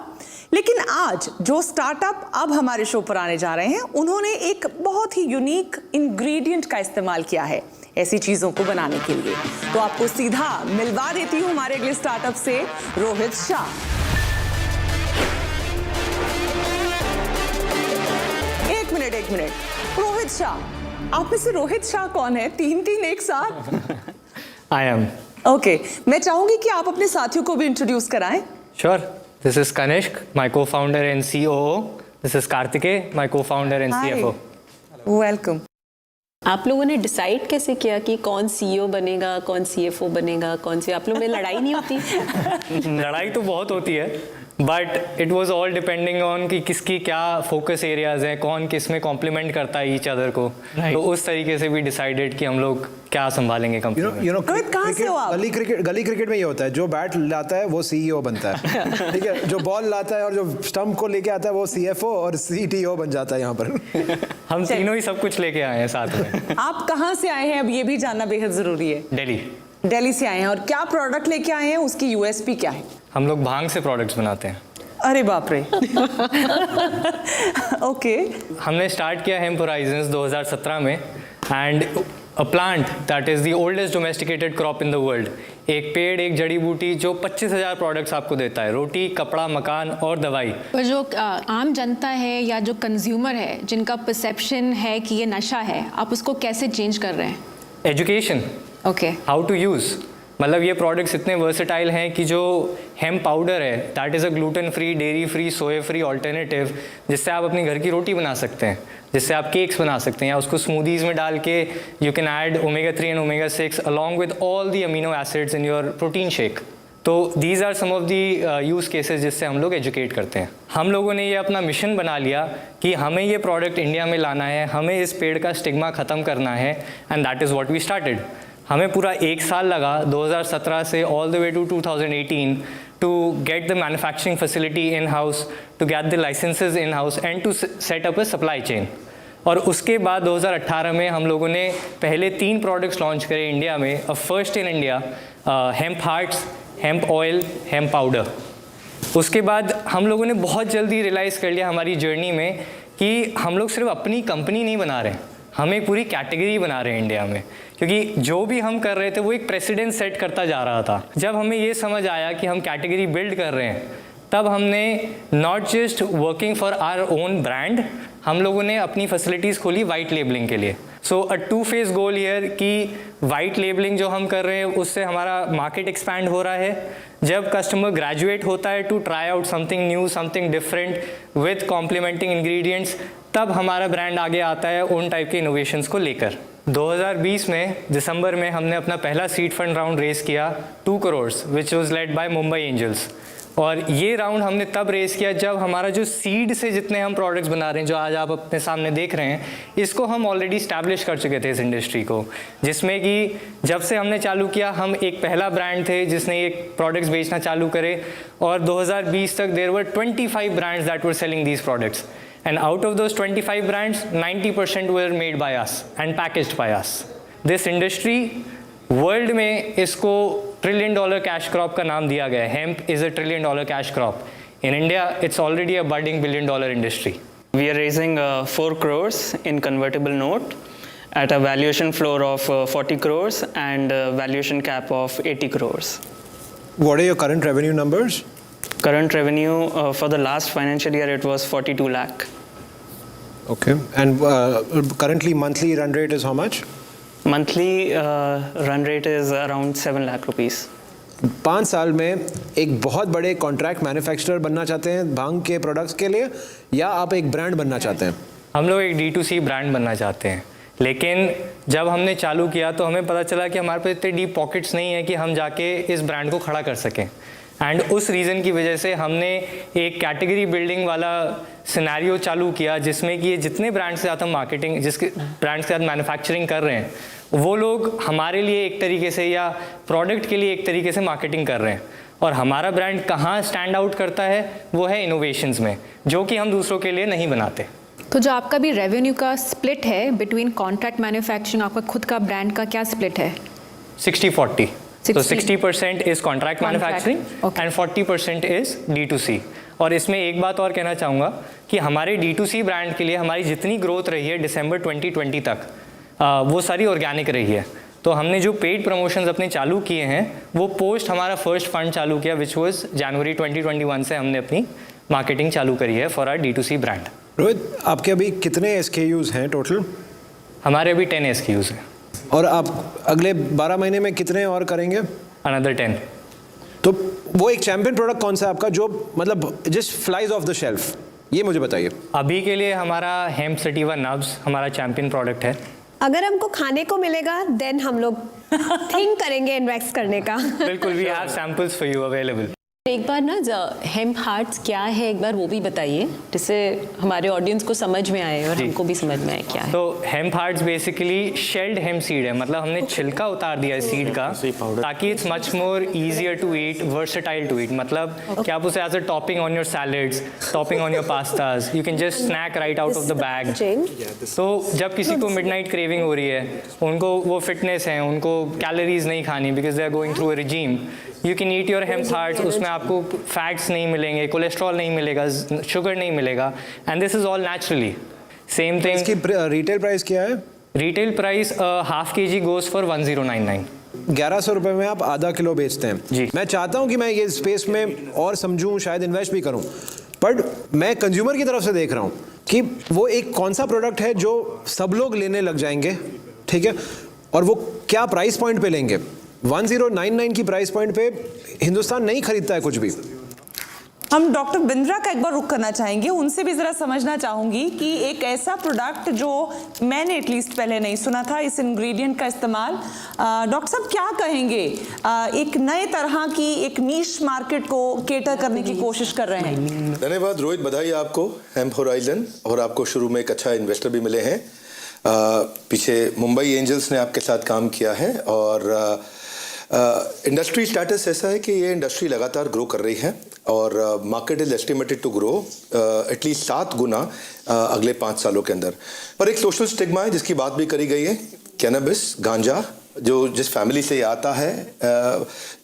लेकिन आज जो स्टार्टअप अब हमारे शो पर आने जा रहे हैं, उन्होंने एक बहुत ही यूनिक इंग्रेडिएंट का इस्तेमाल किया है ऐसी चीजों को बनाने के लिए. तो आपको सीधा मिलवा देती हूं हमारे अगले स्टार्टअप से रोहित शाह. मिनट। रोहित शाह, आप में से रोहित शाह कौन है? तीन एक साथ। I am. ओके, मैं चाहूंगी कि आप अपने साथियों को भी इंट्रोड्यूस कराएं। Sure. This is Kanishk, my co-founder and COO. This is Kartikeya, my co-founder and CFO. Welcome. आप लोगों ने डिसाइड कैसे किया कि कौन सीईओ बनेगा, कौन सीएफओ बनेगा, कौन से? आप लोग में लड़ाई नहीं होती? लड़ाई तो बहुत होती है, but it was all depending on कि किसकी क्या फोकस एरियाज हैं, कौन किस में कॉम्प्लीमेंट करता है ईच अदर को। तो उस तरीके से भी डिसाइडेड कि हम लोग क्या संभालेंगे कंपनी में। रोहित, कहाँ से हो आप? गली क्रिकेट में ये होता है, जो बैट लाता है वो सीईओ बनता है, ठीक है, जो बॉल लाता है और जो स्टंप को लेके आता है वो सीएफओ और सीटीओ बन जाता है यहाँ पर। हम तीनों ही सब कुछ लेके आए हैं साथ में। आप कहाँ से आए हैं, अब ये भी जानना बेहद जरूरी है। दिल्ली से आए हैं, और क्या प्रोडक्ट लेके आए हैं, उसकी यूएसपी क्या है? हम लोग भांग से प्रोडक्ट्स बनाते हैं। अरे बाप रे। ओके। हमने स्टार्ट किया हेम्प होराइजन्स 2017 में, and a plant that is the oldest domesticated crop in the world. एक पेड़, एक जड़ी बूटी जो 25,000 प्रोडक्ट्स आपको देता है, रोटी, कपड़ा, मकान और दवाई। पर जो आम जनता है या जो कंज्यूमर है, जिनका परसेप्शन है कि ये नशा है, आप उसको कैसे चेंज कर रहे हैं? Education, okay, how to use. मतलब ये प्रोडक्ट्स इतने वर्सेटाइल हैं कि जो हेम्प पाउडर है that is a gluten free, dairy free, soya free alternative, जिससे आप अपनी घर की रोटी बना सकते हैं, जिससे आप केक्स बना सकते हैं, या उसको स्मूदीज़ में डाल के you can add omega 3 and omega 6 along with all the amino acids in your protein shake. तो these are some of the use cases जिससे हम लोग एजुकेट करते हैं। हम लोगों ने ये अपना मिशन बना लिया कि हमें ये प्रोडक्ट इंडिया में लाना है, हमें इस पेड़ का स्टिग्मा ख़त्म करना है, and that is what we started. हमें पूरा 1 साल लगा 2017 से all the way to 2018 to get the manufacturing facility in house, to get the licences in house and to set up a supply chain. और उसके बाद 2018 में हम लोगों ने पहले 3 प्रोडक्ट्स लॉन्च करे इंडिया में। A first in India, hemp hearts, hemp oil, hemp powder. उसके बाद हम लोगों ने बहुत जल्दी रियलाइज़ कर लिया हमारी जर्नी में कि हम लोग सिर्फ अपनी कंपनी नहीं बना रहे हैं, हमें पूरी कैटेगरी बना रहे हैं इंडिया में, क्योंकि जो भी हम कर रहे थे वो एक प्रेसिडेंट सेट करता जा रहा था। जब हमें ये समझ आया कि हम कैटेगरी बिल्ड कर रहे हैं, तब हमने not just working for our own brand, हम लोगों ने अपनी फैसिलिटीज़ खोली वाइट लेबलिंग के लिए। सो अ 2-phase गोल हियर कि वाइट लेबलिंग जो हम कर रहे हैं उससे हमारा मार्केट एक्सपैंड हो रहा है। जब कस्टमर ग्रेजुएट होता है to try out something new, something different with complementing ingredients, तब हमारा ब्रांड आगे आता है उन टाइप के इनोवेशंस को लेकर। 2020 में दिसंबर में हमने अपना पहला सीड फंड राउंड रेस किया 2 crore, which was led by Mumbai Angels. और ये राउंड हमने तब रेस किया जब हमारा जो सीड से जितने हम प्रोडक्ट्स बना रहे हैं, जो आज आप अपने सामने देख रहे हैं, इसको हम ऑलरेडी स्टैब्लिश कर चुके थे इस इंडस्ट्री को, जिसमें कि जब से हमने चालू किया हम एक पहला ब्रांड थे जिसने ये प्रोडक्ट्स बेचना चालू करे, और 2020 तक there were 25 brands that were selling these products, and out of those 25 brands 90% were made by us and packaged by us. This industry world में इसको $1 trillion कैश क्रॉप का नाम दिया गया है। Hemp is $1 trillion cash crop. In India it's already a budding $1 billion industry. We are raising 4 crores in convertible note at a valuation floor of 40 crores and a valuation cap of 80 crores. What are your current revenue numbers? Current revenue for the last financial year it was 42 lakh. Okay. And currently monthly run rate is how much? Monthly run rate is around 7 lakh rupees. 5 साल में एक बहुत बड़े contract manufacturer बनना चाहते हैं भांग के products के लिए, या आप एक ब्रांड बनना चाहते हैं? हम लोग एक D2C ब्रांड बनना चाहते हैं, लेकिन जब हमने चालू किया तो हमें पता चला कि हमारे पास इतने डीप पॉकेट्स नहीं है कि हम जाके इस ब्रांड को खड़ा कर सकें। एंड उस रीज़न की वजह से हमने एक कैटेगरी बिल्डिंग वाला सिनेरियो चालू किया, जिसमें कि ये जितने ब्रांड्स के साथ हम मार्केटिंग, जिसके ब्रांड्स के साथ मैन्युफैक्चरिंग कर रहे हैं, वो लोग हमारे लिए एक तरीके से या प्रोडक्ट के लिए एक तरीके से मार्केटिंग कर रहे हैं। और हमारा ब्रांड कहाँ स्टैंड आउट करता है वो है इनोवेशंस में, जो कि हम दूसरों के लिए नहीं बनाते। तो जो आपका भी रेवेन्यू का स्प्लिट है बिटवीन कॉन्ट्रैक्ट मैन्युफैक्चरिंग, आपका खुद का ब्रांड का क्या स्प्लिट है? 60-40। तो 60% is contract manufacturing and 40% is D2C। और इसमें एक बात और कहना चाहूँगा कि हमारे D2C ब्रांड के लिए हमारी जितनी ग्रोथ रही है दिसंबर 2020 तक, वो सारी ऑर्गेनिक रही है। तो हमने जो पेड प्रमोशंस अपने चालू किए हैं वो पोस्ट हमारा फर्स्ट फंड चालू किया, विच वॉज जनवरी 2021 से हमने अपनी मार्केटिंग चालू करी है for our D2C brand. Rohit, आपके अभी कितने SKUs हैं टोटल? हमारे अभी 10 SKUs हैं। और आप अगले 12 महीने में कितने और करेंगे? अनदर 10। तो वो एक चैंपियन प्रोडक्ट कौन सा है आपका जो मतलब just flies of the shelf, ये मुझे बताइए। अभी के लिए हमारा हेम्प सटिवा नब्स हमारा चैंपियन प्रोडक्ट है। अगर हमको खाने को मिलेगा देन हम लोग थिंक करेंगे इन्वेस्ट करने का। बिल्कुल, we have samples for you available. एक बार ना हेम्प हार्ट्स क्या है एक बार वो भी बताइए, जिससे हमारे ऑडियंस को समझ में आए और हमको भी समझ में आए क्या है। तो hemp hearts basically shelled hemp seed है, मतलब हमने छिलका उतार दिया है सीड का ताकि it's much more easier to eat, versatile to eat. मतलब कि आप उसे as a topping on your salads, topping on your pastas, you can just snack right out of the bag. तो जब किसी को मिडनाइट क्रेविंग हो रही है, उनको वो फिटनेस है, उनको कैलोरीज नहीं खानी because they are going through a regime, you can eat your hemp hearts. उसमें आपको फैट्स नहीं मिलेंगे, कोलेस्ट्रॉल नहीं मिलेगा, शुगर नहीं मिलेगा, and this is all naturally. Same thing. इसकी रिटेल प्राइस क्या है? Retail price half kg goes for 1099। 1100 रुपये में आप आधा किलो बेचते हैं जी। मैं चाहता हूं कि मैं ये स्पेस में और समझूं, शायद इन्वेस्ट भी करूं, बट मैं कंज्यूमर की तरफ से देख रहा हूं कि वो एक कौन सा प्रोडक्ट है जो सब लोग लेने लग जाएंगे, ठीक है, और वो क्या प्राइस पॉइंट पे लेंगे। 1099 की प्राइस पॉइंट पे हिंदुस्तान नहीं खरीदता है कुछ भी। हम डॉक्टर बिंद्रा का एक बार रुख करना चाहेंगे, उनसे भी जरा समझना चाहूंगी कि एक ऐसा प्रोडक्ट जो मैंने एटलीस्ट पहले नहीं सुना था, इस इंग्रेडिएंट का इस्तेमाल, डॉक्टर साहब क्या कहेंगे, एक नए तरह की एक नीश मार्केट को केटर करने की कोशिश कर रहे हैं। धन्यवाद रोहित, बधाई आपको हेम्प होराइजन, और आपको शुरू में एक अच्छा इन्वेस्टर भी मिले हैं। पीछे मुंबई एंजल्स ने आपके साथ काम किया है, और इंडस्ट्री स्टेटस ऐसा है कि ये इंडस्ट्री लगातार ग्रो कर रही है, और market is estimated to grow at least 7 गुना अगले 5 सालों के अंदर। पर एक सोशल स्टिग्मा है जिसकी बात भी करी गई है, कैनबिस, गांजा, जो जिस फैमिली से ये आता है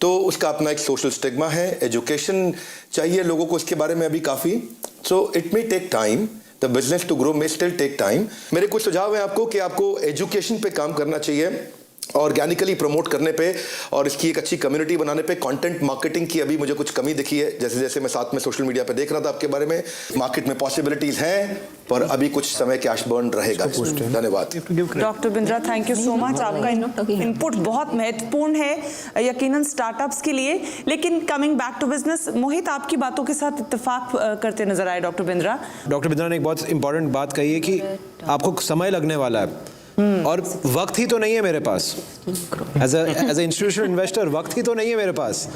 तो उसका अपना एक सोशल स्टिग्मा है। एजुकेशन चाहिए लोगों को इसके बारे में अभी काफ़ी, so it may take time, the business to grow may still take time. मेरे कुछ सुझाव हैं आपको कि आपको एजुकेशन पे काम करना चाहिए, ऑर्गेनिकली प्रमोट करने पे, और इसकी एक अच्छी कम्युनिटी बनाने पे। कंटेंट मार्केटिंग की अभी मुझे कुछ कमी दिखी है, जैसे जैसे मैं साथ में सोशल मीडिया पे देख रहा था आपके बारे में। मार्केट में पॉसिबिलिटीज हैं, पर अभी कुछ समय कैश बर्न रहेगा। धन्यवाद doctor Bindra, thank you so much. आपका इनपुट बहुत महत्वपूर्ण है यकीनन स्टार्टअप्स के लिए। लेकिन कमिंग बैक टू बिजनेस, मोहित आपकी बातों के साथ इत्तेफाक करते नजर आए डॉक्टर बिंद्रा। डॉक्टर बिंद्रा ने एक बहुत इंपॉर्टेंट बात कही है कि आपको समय लगने वाला है, और वक्त ही तो नहीं है मेरे पास। एज अ इंस्टीट्यूशनल इन्वेस्टर वक्त ही तो नहीं है मेरे पास।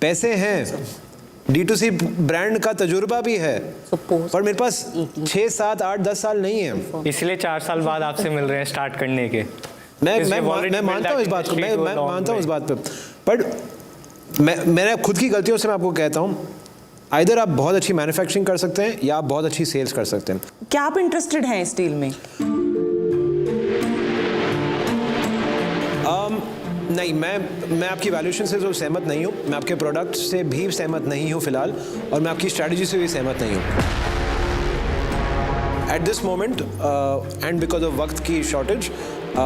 पैसे हैं, D2C ब्रांड का तजुर्बा भी है, पर मेरे पास 6, 7, 8, 10 साल नहीं है। इसलिए 4 साल बाद आपसे मिल रहे हैं स्टार्ट करने के। मैं मानता हूँ इस बात को, मैं मानता हूँ इस बात पे, बट मैंने खुद की गलतियों से मैं आपको कहता हूँ, आइदर आप बहुत अच्छी मैन्युफैक्चरिंग कर सकते हैं या आप बहुत अच्छी सेल्स कर सकते हैं। क्या आप इंटरेस्टेड हैं इस डील में? नहीं, मैं आपकी वैल्यूएशन से तो सहमत नहीं हूँ, मैं आपके प्रोडक्ट से भी सहमत नहीं हूँ फिलहाल, और मैं आपकी स्ट्रैटेजी से भी सहमत नहीं हूँ at this moment, and because of वक्त की शॉर्टेज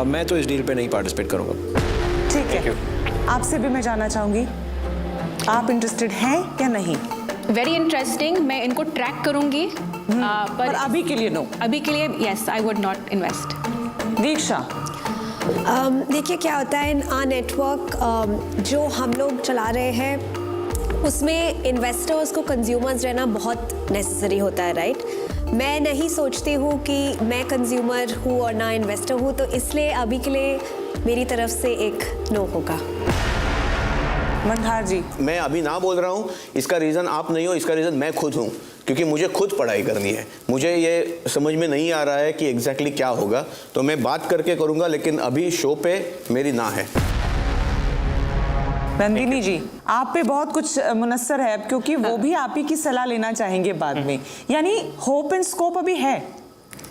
मैं तो इस डील पे नहीं पार्टिसिपेट करूँगा। ठीक है, आपसे भी मैं जानना चाहूँगी, आप इंटरेस्टेड हैं या नहीं? वेरी इंटरेस्टिंग, मैं इनको ट्रैक करूंगी, पर अभी के लिए नो। अभी के लिए yes, I would not invest. Diksha, देखिए क्या होता है, नेटवर्क जो हम लोग चला रहे हैं उसमें इन्वेस्टर्स को कंज्यूमर्स रहना बहुत नेसेसरी होता है, राइट? मैं नहीं सोचती हूँ कि मैं कंज्यूमर हूँ और ना इन्वेस्टर हूँ, तो इसलिए अभी के लिए मेरी तरफ से एक नो होगा। मनहार जी, मैं अभी ना बोल रहा हूँ, इसका रीज़न आप नहीं हो, इसका रीज़न मैं खुद हूँ, क्योंकि मुझे खुद पढ़ाई करनी है। मुझे ये समझ में नहीं आ रहा है कि एग्जैक्टली क्या होगा, तो मैं बात करके करूँगा, लेकिन अभी शो पे मेरी ना है। नंदिनी जी, आप पे बहुत कुछ मुनस्सर है अब, क्योंकि वो भी आप ही की सलाह लेना चाहेंगे बाद में, यानी होप एंड स्कोप अभी है?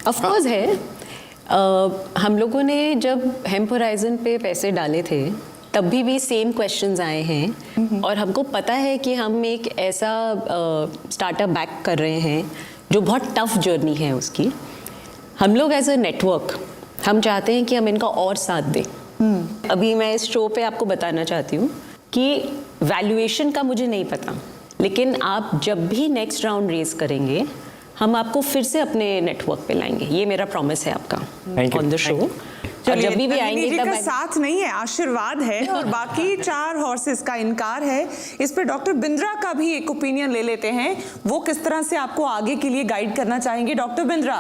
ऑफ कोर्स है। हम लोगों ने जब हेम्प होराइजन पे पैसे डाले थे तब भी सेम क्वेश्चंस आए हैं, और हमको पता है कि हम एक ऐसा स्टार्टअप बैक कर रहे हैं जो बहुत टफ जर्नी है उसकी। हम लोग एज अ नेटवर्क हम चाहते हैं कि हम इनका और साथ दें। अभी मैं इस शो पे आपको बताना चाहती हूँ कि वैल्यूएशन का मुझे नहीं पता, लेकिन आप जब भी नेक्स्ट राउंड रेज करेंगे हम आपको फिर से अपने नेटवर्क पे लाएंगे, ये मेरा प्रॉमिस है आपका Thank you. On the show. और जब भी नंदिनी आएंगे जी तब का साथ नहीं है, आशीर्वाद है, और बाकी 4 हॉर्सेस का इनकार है। इस पे डॉक्टर बिंद्रा का भी एक ओपिनियन ले लेते हैं, वो किस तरह से आपको आगे के लिए गाइड करना चाहेंगे। डॉक्टर बिंद्रा।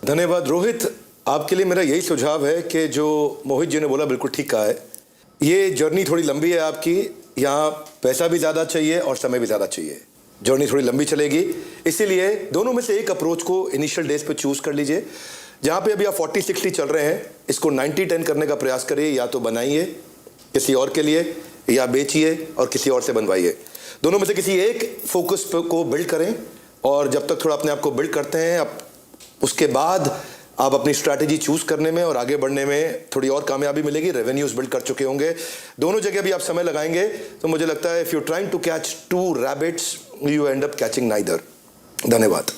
धन्यवाद रोहित, आपके लिए मेरा यही सुझाव है कि जो मोहित जी ने बोला बिल्कुल ठीक कहा है। ये जर्नी थोड़ी लंबी है आपकी, यहाँ पैसा भी ज़्यादा चाहिए और समय भी ज़्यादा चाहिए, जर्नी थोड़ी लंबी चलेगी, इसीलिए दोनों में से एक अप्रोच को इनिशियल डेज पे चूज़ कर लीजिए। जहाँ पे अभी आप 40-60 चल रहे हैं, इसको 90-10 करने का प्रयास करिए, या तो बनाइए किसी और के लिए या बेचिए और किसी और से बनवाइए। दोनों में से किसी एक फोकस को बिल्ड करें, और जब तक थोड़ा अपने आप को बिल्ड करते हैं, आप उसके बाद आप अपनी स्ट्रैटेजी चूज करने में और आगे बढ़ने में थोड़ी और कामयाबी मिलेगी। रेवेन्यूज बिल्ड कर चुके होंगे, दोनों जगह भी आप समय लगाएंगे, तो मुझे लगता है if you trying to catch 2 rabbits you end up catching neither. धन्यवाद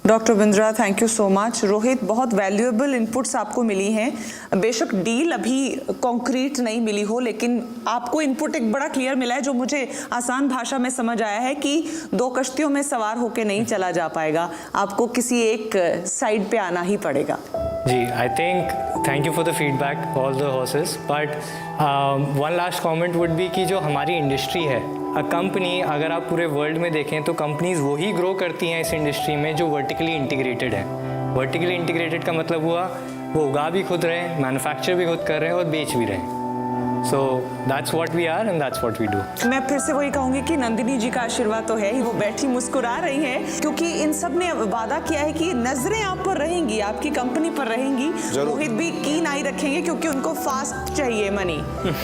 doctor Bindra, thank you so much. Rohit, बहुत वैल्यूएबल इनपुट्स आपको मिली हैं। बेशक डील अभी कॉन्क्रीट नहीं मिली हो, लेकिन आपको इनपुट एक बड़ा क्लियर मिला है, जो मुझे आसान भाषा में समझ आया है कि 2 कश्तियों में सवार होकर नहीं चला जा पाएगा, आपको किसी एक साइड पे आना ही पड़ेगा। जी, I think thank you for the feedback all the horses, but one last comment would be कि जो हमारी इंडस्ट्री है, अ कंपनी, अगर आप पूरे वर्ल्ड में देखें तो कंपनीज वही ग्रो करती हैं इस इंडस्ट्री में जो वर्टिकली इंटीग्रेटेड है। वर्टिकली इंटीग्रेटेड का मतलब हुआ वो उगा भी खुद रहे हैं, मैन्युफैक्चर भी खुद कर रहे हैं और बेच भी रहे हैं। So that's what we are and that's what we do. मैं फिर से वही कहूंगी कि नंदिनी जी का आशीर्वाद तो है ही, वो बैठी मुस्कुरा रही हैं, क्योंकि इन सब ने वादा किया है कि नजरें आप पर रहेंगी, आपकी कंपनी पर रहेंगी। रोहित भी कीन आई रखेंगे, क्योंकि उनको फास्ट चाहिए मनी।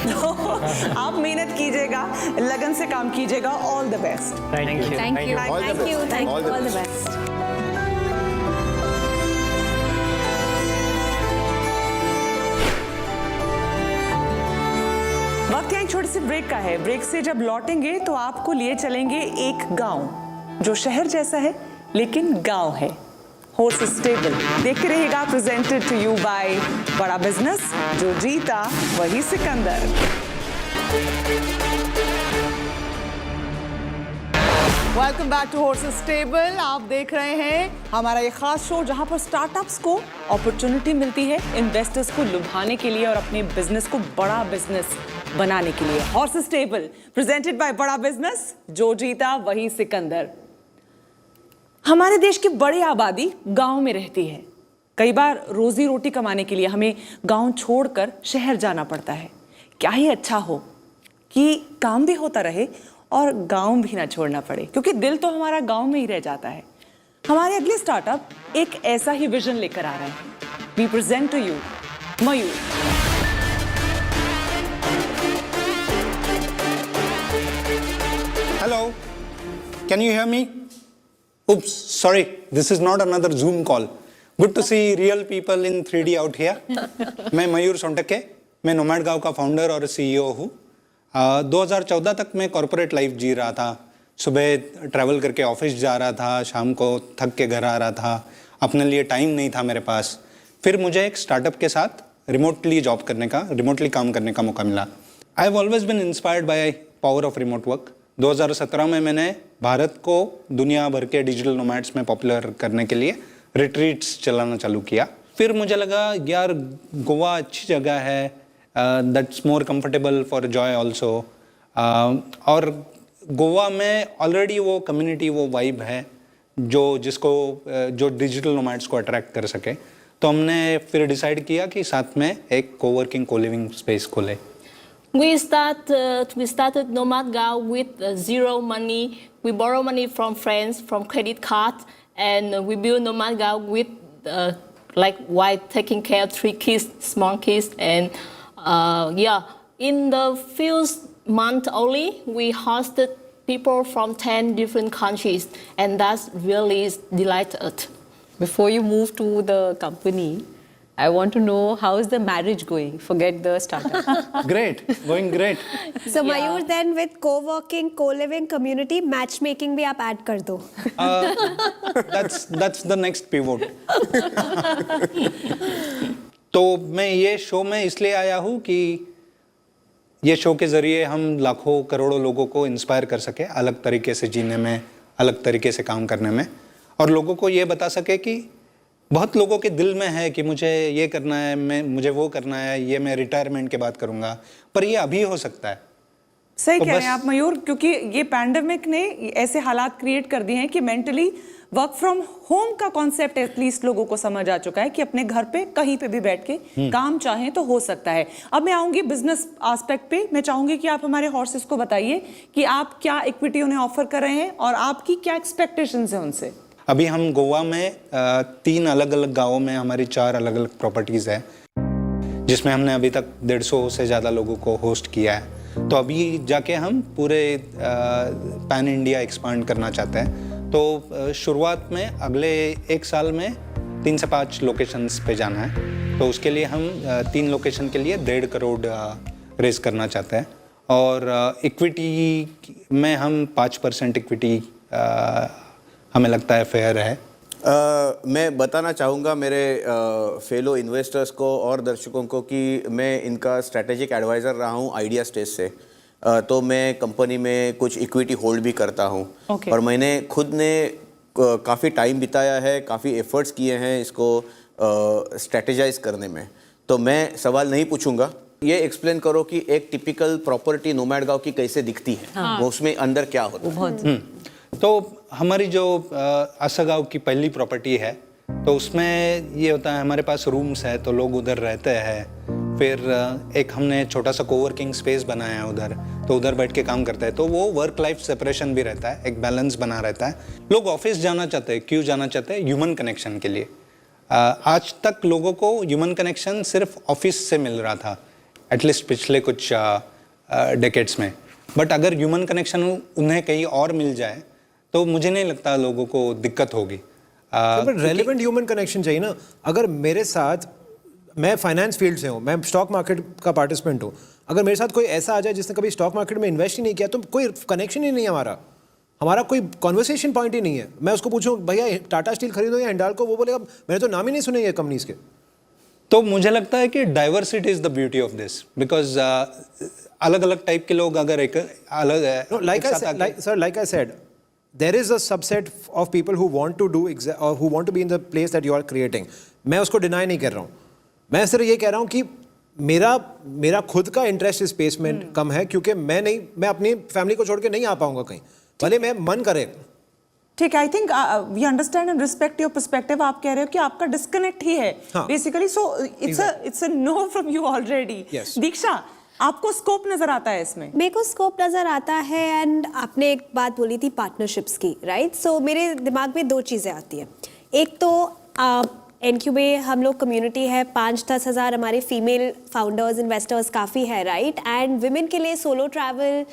तो आप मेहनत कीजिएगा, लगन से काम कीजिएगा। All the best. Thank you. Thank you, thank you, all the best. वक्त यहाँ एक छोटे से ब्रेक का है। ब्रेक से जब लौटेंगे तो आपको लिए चलेंगे एक गांव जो शहर जैसा है लेकिन गांव है। होर्स स्टेबल देखते रहिएगा, presented to you by Bada business, जो जीता वही सिकंदर। Welcome back to horse stable. आप देख रहे हैं हमारा ये खास शो जहां पर स्टार्टअप्स को अपॉर्चुनिटी मिलती है इन्वेस्टर्स को लुभाने के लिए और अपने बिजनेस को बड़ा बिजनेस बनाने के लिए। Horse stable presented by Bada business, जो जीता वही सिकंदर। हमारे देश की बड़ी आबादी गांव में रहती है। कई बार रोजी रोटी कमाने के लिए हमें गांव छोड़कर शहर जाना पड़ता है। क्या ही अच्छा हो कि काम भी होता रहे और गांव भी ना छोड़ना पड़े, क्योंकि दिल तो हमारा गांव में ही रह जाता है। हमारे अगले स्टार्टअप एक ऐसा ही विजन लेकर आ रहे हैं। We present to you Mayur. Hello, can you hear me? Oops, sorry, this is not another Zoom call. Good to see real people in 3D out here. मैं मयूर सोनटके, मैं नोमैड गाँव का फाउंडर और CEO हूँ। 2014 तक मैं कॉर्पोरेट लाइफ जी रहा था। सुबह ट्रैवल करके ऑफिस जा रहा था, शाम को थक के घर आ रहा था, अपने लिए टाइम नहीं था मेरे पास। फिर मुझे एक स्टार्टअप के साथ रिमोटली काम करने का मौका मिला। I have always been inspired by power of remote work. 2017 में मैंने भारत को दुनिया भर के डिजिटल नोमैड्स में पॉपुलर करने के लिए रिट्रीट्स चलाना चालू किया। फिर मुझे लगा यार गोवा अच्छी जगह है, that's more comfortable for Joy also, और गोवा में ऑलरेडी वो कम्युनिटी, वो वाइब है जो डिजिटल नोमैड्स को अट्रैक्ट कर सके। तो हमने फिर डिसाइड किया कि साथ में एक कोवर्किंग कोलिविंग स्पेस खोले। We started Nomad Gao with zero money. We borrow money from friends, from credit cards, and we build Nomad Gao with while taking care of 3 kids, small kids, and in the few months only, we hosted people from 10 different countries, and that's really delighted. Before you move to the company, I want to know how is the marriage going? Forget the startup. Great, going great. So Mayur, then with co-working, co-living community, matchmaking भी आप add कर दो. That's the next pivot. तो मैं ये show में इसलिए आया हूँ कि ये शो के ज़रिए हम लाखों करोड़ों लोगों को इंस्पायर कर सके अलग तरीके से जीने में, अलग तरीके से काम करने में। और लोगों को ये बता सके कि बहुत लोगों के दिल में है कि मुझे ये करना है, मुझे वो करना है, ये मैं रिटायरमेंट के बाद करूँगा, पर ये अभी हो सकता है। सही तो कह रहे हैं आप मयूर, क्योंकि ये पैंडेमिक ने ऐसे हालात क्रिएट कर दिए हैं कि मेंटली वर्क फ्रॉम होम का कॉन्सेप्ट एटलीस्ट लोगों को समझ आ चुका है कि अपने घर पे कहीं पे भी बैठ के काम चाहें तो हो सकता है। अब मैं आऊंगी बिजनेस एस्पेक्ट पे। मैं चाहूंगी कि आप हमारे हॉर्सेस को बताइए कि आप क्या इक्विटी उन्हें ऑफर कर रहे हैं और आपकी क्या एक्सपेक्टेशंस हैं उनसे। अभी हम गोवा में 3 अलग अलग गाँवों में हमारी 4 अलग अलग प्रॉपर्टीज़ है, जिसमें हमने अभी तक 150 से ज़्यादा लोगों को होस्ट किया है। तो अभी जाके हम पूरे पैन इंडिया एक्सपांड करना चाहते हैं। तो शुरुआत में अगले 1 साल में 3 से 5 लोकेशंस पे जाना है। तो उसके लिए हम 3 लोकेशन के लिए 1.5 करोड़ रेज करना चाहते हैं। और इक्विटी में हम 5% इक्विटी हमें लगता है फेयर है। मैं बताना चाहूँगा मेरे फेलो इन्वेस्टर्स को और दर्शकों को कि मैं इनका स्ट्रैटेजिक एडवाइज़र रहा हूँ आइडिया स्टेज से। तो मैं कंपनी में कुछ इक्विटी होल्ड भी करता हूँ। और मैंने खुद ने काफ़ी टाइम बिताया है, काफ़ी एफर्ट्स किए हैं इसको स्ट्रैटेजाइज करने में। तो मैं सवाल नहीं पूछूंगा, ये एक्सप्लेन करो कि एक टिपिकल प्रॉपर्टी नोमैड गांव की कैसे दिखती है, वो उसमें अंदर क्या होता है। तो हमारी जो आसागांव की पहली प्रॉपर्टी है, तो उसमें ये होता है हमारे पास रूम्स है तो लोग उधर रहते हैं। फिर एक हमने छोटा सा कोवर्किंग स्पेस बनाया है उधर, तो उधर बैठ के काम करते हैं। तो वो वर्क लाइफ सेपरेशन भी रहता है, एक बैलेंस बना रहता है। लोग ऑफिस जाना चाहते हैं, क्यों जाना चाहते हैं? ह्यूमन कनेक्शन के लिए। आज तक लोगों को ह्यूमन कनेक्शन सिर्फ ऑफिस से मिल रहा था, एटलीस्ट पिछले कुछ डेकेड्स में। बट अगर ह्यूमन कनेक्शन उन्हें कहीं और मिल जाए तो मुझे नहीं लगता लोगों को दिक्कत होगी। बट रेलेवेंट ह्यूमन कनेक्शन चाहिए ना। अगर मेरे साथ, मैं फाइनेंस फील्ड से हूँ, मैं स्टॉक मार्केट का पार्टिसिपेंट हूँ, अगर मेरे साथ कोई ऐसा आ जाए जिसने कभी स्टॉक मार्केट में इन्वेस्ट ही नहीं किया, तो कोई कनेक्शन ही नहीं है हमारा कोई कॉन्वर्सेशन पॉइंट ही नहीं है। मैं उसको पूछूं भैया टाटा स्टील खरीदो या हिंडाल्को, वो बोलेगा मैंने तो नाम ही नहीं सुने ये कंपनीज के। तो मुझे लगता है कि diversity is the beauty of this, because अलग अलग टाइप के लोग अगर एक अलग है। Like I said, there is a subset of people who want to do or who want to be in the place that you are creating. मैं उसको डिनाई नहीं कर रहा हूँ, मैं सिर्फ ये कह रहा हूँ कि मेरा खुद का इंटरेस्ट इस स्पेस में कम है, क्योंकि मैं अपनी फैमिली को छोड़ के नहीं आ पाऊंगा कहीं, भले मैं मन करे। ठीक है, I think we understand and respect your perspective. आप कह रहे हो कि आपका डिस्कनेक्ट ही है basically, so it's a no from you already. Diksha, आपको स्कोप नजर आता है इसमें? मेरे को स्कोप नजर आता है। एंड आपने एक बात बोली थी पार्टनरशिप्स की, राइट? सो मेरे दिमाग में 2 चीज़ें आती हैं। एक तो एनक्यूबे हम लोग कम्युनिटी है, 5-10 हज़ार हमारे फीमेल फाउंडर्स इन्वेस्टर्स काफ़ी है, राइट? एंड विमेन के लिए सोलो ट्रैवल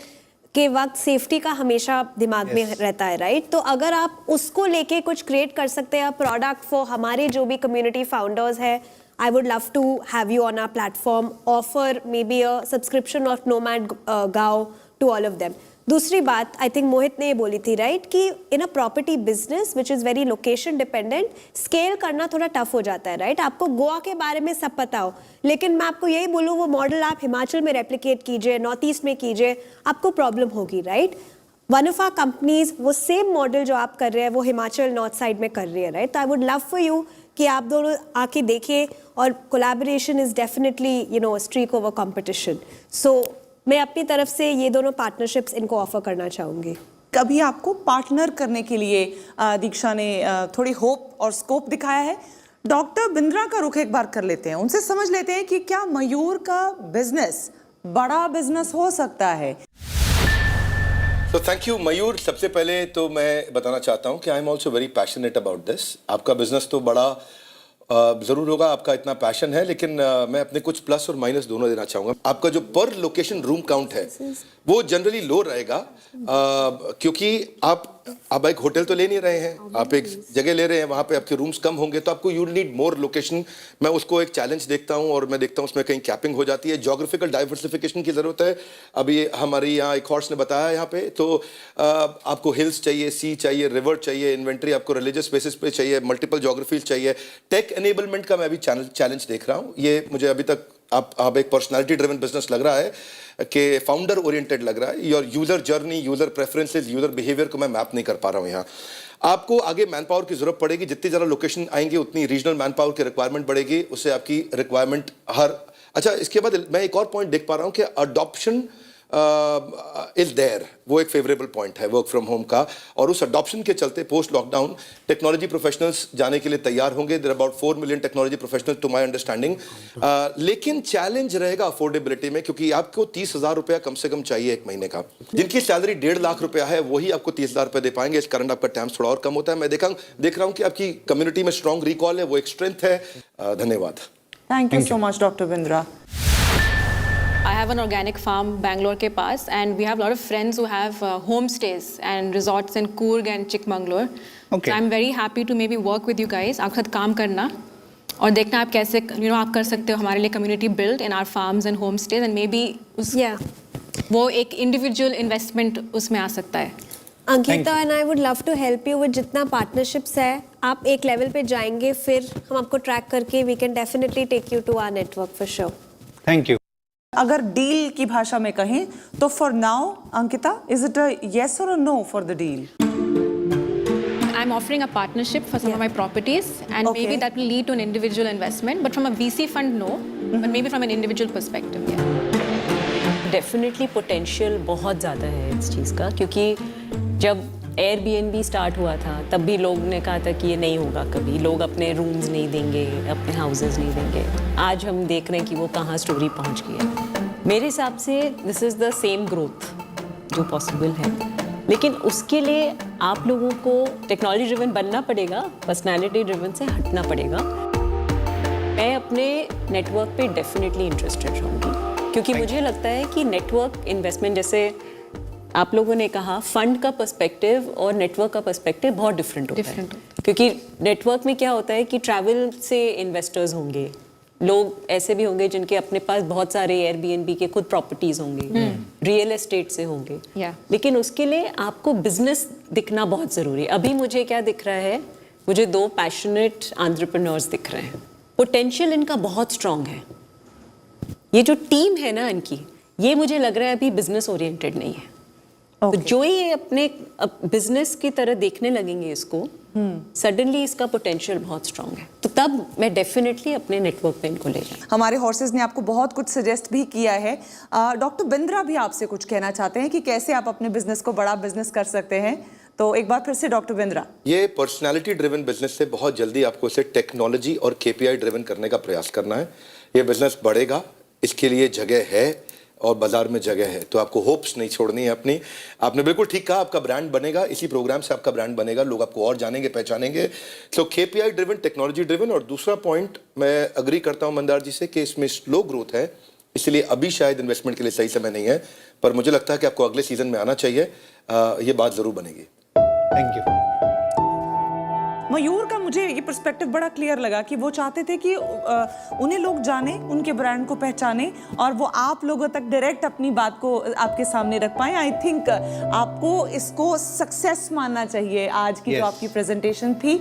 के वक्त सेफ्टी का हमेशा दिमाग में रहता है, राइट? तो अगर आप उसको लेके कुछ क्रिएट कर सकते हैं प्रोडक्ट फॉर हमारे जो भी कम्युनिटी फाउंडर्स है, I would love to have you on our platform, offer maybe a subscription of Nomad Gaon to all of them. दूसरी बात आई थिंक मोहित ने ये बोली थी, राइट, कि इन a property business which is very location dependent, scale करना थोड़ा tough हो जाता है, राइट? आपको गोवा के बारे में सब पता हो, लेकिन मैं आपको यही बोलूँ वो मॉडल आप हिमाचल में रेप्लिकेट कीजिए, नॉर्थ ईस्ट में कीजिए, आपको प्रॉब्लम होगी, right? One of our companies वो सेम मॉडल जो आप कर रहे हैं वो हिमाचल नॉर्थ साइड में कर रही है, राइट? तो I would love for you कि आप दोनों आके देखिए, और collaboration is definitely streak over competition. So मैं अपनी तरफ से ये दोनों पार्टनरशिप्स इनको ऑफर करना चाहूँगी। कभी आपको पार्टनर करने के लिए दीक्षा ने थोड़ी होप और स्कोप दिखाया है। डॉक्टर बिंद्रा का रुख एक बार कर लेते हैं, उनसे समझ लेते हैं कि क्या मयूर का बिजनेस बड़ा बिजनेस हो सकता है। तो थैंक यू मयूर। सबसे पहले तो मैं बताना चाहता हूँ कि I am also very passionate about this. आपका बिजनेस तो बड़ा ज़रूर होगा, आपका इतना पैशन है, लेकिन मैं अपने कुछ प्लस और माइनस दोनों देना चाहूँगा। आपका जो पर लोकेशन रूम काउंट है वो जनरली लो रहेगा, क्योंकि आप एक होटल तो ले नहीं रहे हैं, आप एक जगह ले रहे हैं, वहाँ पे आपके रूम्स कम होंगे, तो आपको यू नीड मोर लोकेशन। मैं उसको एक चैलेंज देखता हूँ, और मैं देखता हूँ उसमें कहीं कैपिंग हो जाती है। जोग्राफिकल डाइवर्सिफिकेशन की ज़रूरत है। अभी हमारी यहाँ एक हॉर्स ने बताया यहाँ पे, तो आपको हिल्स चाहिए, सी चाहिए, रिवर चाहिए, इन्वेंट्री आपको रिलीजियस बेसिस पे चाहिए, मल्टीपल जोग्राफीज चाहिए। टेक एनेबलमेंट का मैं अभी चैलेंज देख रहा हूँ। ये मुझे अभी तक आप एक पर्सनालिटी ड्रिवन बिजनेस लग रहा है कि फाउंडर ओरिएंटेड लग रहा है। Your user journey, user preferences, user behaviour को मैं मैप नहीं कर पा रहा हूँ यहाँ। आपको आगे मैन पावर की जरूरत पड़ेगी, जितनी ज़्यादा लोकेशन आएंगे उतनी रीजनल मैन पावर की रिक्वायरमेंट बढ़ेगी, उससे आपकी रिक्वायरमेंट अच्छा इसके बाद मैं एक और पॉइंट देख पा रहा हूँ कि अडॉप्शन इज देयर, वो एक फेवरेबल पॉइंट है वर्क फ्रॉम होम का, और उस अडॉप्शन के चलते पोस्ट लॉकडाउन टेक्नोलॉजी प्रोफेशनल्स जाने के लिए तैयार होंगे। There about 4 million technology professional to my understanding, लेकिन चैलेंज रहेगा अफोर्डेबिलिटी में, क्योंकि आपको 30,000 रुपया कम से कम चाहिए एक महीने का। जिनकी सैलरी 1.5 लाख रुपया है वही आपको 30,000 रुपये दे पाएंगे। इस कारण आपका टैक्स थोड़ा और कम होता है। मैं देख रहा हूँ कि आपकी कम्युनिटी में स्ट्रॉन्ग रिकॉल है, वो एक स्ट्रेंथ है। धन्यवाद। Thank you so much doctor Bindra. I have an organic farm Bangalore के पास, and we have a lot of friends who have homestays and resorts in Coorg and Chikmagalur. Okay. So I'm very happy to maybe work with you guys. आपके साथ काम करना और देखना आप कैसे आप कर सकते हो हमारे लिए community build in our farms and homestays, and maybe वो एक individual investment उसमें आ सकता है। Ankita and I would love to help you with जितना पार्टनरशिप्स है। आप एक लेवल पे जाएंगे, फिर हम आपको ट्रैक करके we can definitely take you to our network for sure. Thank you. अगर डील की भाषा में कहें तो for now Ankita, is it a yes or a no for the deal? I'm offering a partnership for some of my properties, and Okay. maybe that will lead to an individual investment, but from a VC fund, no, but maybe from an individual perspective, yeah. Definitely potential बहुत ज़्यादा है इस चीज़ का, क्योंकि जब Airbnb start हुआ था तब भी लोग ने कहा था कि ये नहीं होगा कभी, लोग अपने रूम्स नहीं देंगे, अपने हाउसेस नहीं देंगे। आज हम देख रहे हैं कि वो कहाँ स्टोरी पहुँच गई है। मेरे हिसाब से this is the same growth जो पॉसिबल है, लेकिन उसके लिए आप लोगों को टेक्नोलॉजी ड्रिवन बनना पड़ेगा, पर्सनैलिटी ड्रिवन से हटना पड़ेगा। मैं अपने नेटवर्क पे डेफिनेटली इंटरेस्टेड रहूँगी, क्योंकि मुझे लगता है कि नेटवर्क इन्वेस्टमेंट, जैसे आप लोगों ने कहा, फंड का पर्सपेक्टिव और नेटवर्क का पर्सपेक्टिव बहुत डिफरेंट होता है। क्योंकि नेटवर्क में क्या होता है कि ट्रैवल से इन्वेस्टर्स होंगे, लोग ऐसे भी होंगे जिनके अपने पास बहुत सारे एयरबीएनबी के खुद प्रॉपर्टीज होंगे, रियल एस्टेट से होंगे, लेकिन उसके लिए आपको बिजनेस दिखना बहुत ज़रूरी है। अभी मुझे क्या दिख रहा है, मुझे 2 पैशनेट एंटरप्रेन्योर्स दिख रहे हैं, पोटेंशियल इनका बहुत स्ट्रांग है। ये जो टीम है ना इनकी, ये मुझे लग रहा है अभी बिजनेस ओरिएंटेड नहीं है। तो जो ये अपने बिजनेस की तरह देखने लगेंगे इसको, सडनली इसका पोटेंशियल बहुत स्ट्रांग है, तो तब मैं डेफिनेटली अपने नेटवर्क पे इनको ले जाऊँ। हमारे हॉर्सेस ने आपको बहुत कुछ सजेस्ट भी किया है। डॉक्टर बिंद्रा भी आपसे कुछ कहना चाहते हैं कि कैसे आप अपने बिजनेस को बड़ा बिजनेस कर सकते हैं। तो एक बार फिर से डॉक्टर बिंद्रा। ये पर्सनालिटी ड्रिवन बिजनेस से बहुत जल्दी आपको इसे टेक्नोलॉजी और केपीआई ड्रिवन करने का प्रयास करना है। ये बिजनेस बढ़ेगा, इसके लिए जगह है और बाजार में जगह है, तो आपको होप्स नहीं छोड़नी है अपनी। आपने बिल्कुल ठीक कहा, आपका ब्रांड बनेगा, इसी प्रोग्राम से आपका ब्रांड बनेगा, लोग आपको और जानेंगे, पहचानेंगे। सो केपीआई ड्रिवन, टेक्नोलॉजी ड्रिवन। और दूसरा पॉइंट मैं अग्री करता हूं मंदार जी से कि इसमें स्लो ग्रोथ है, इसलिए अभी शायद इन्वेस्टमेंट के लिए सही समय नहीं है, पर मुझे लगता है कि आपको अगले सीजन में आना चाहिए। ये बात जरूर बनेगी। Thank you. मयूर का मुझे ये पर्सपेक्टिव बड़ा क्लियर लगा कि वो चाहते थे कि उन्हें लोग जाने, उनके ब्रांड को पहचाने और वो आप लोगों तक डायरेक्ट अपनी बात को आपके सामने रख पाए। आई थिंक आपको इसको सक्सेस मानना चाहिए आज की जो आपकी प्रेजेंटेशन थी।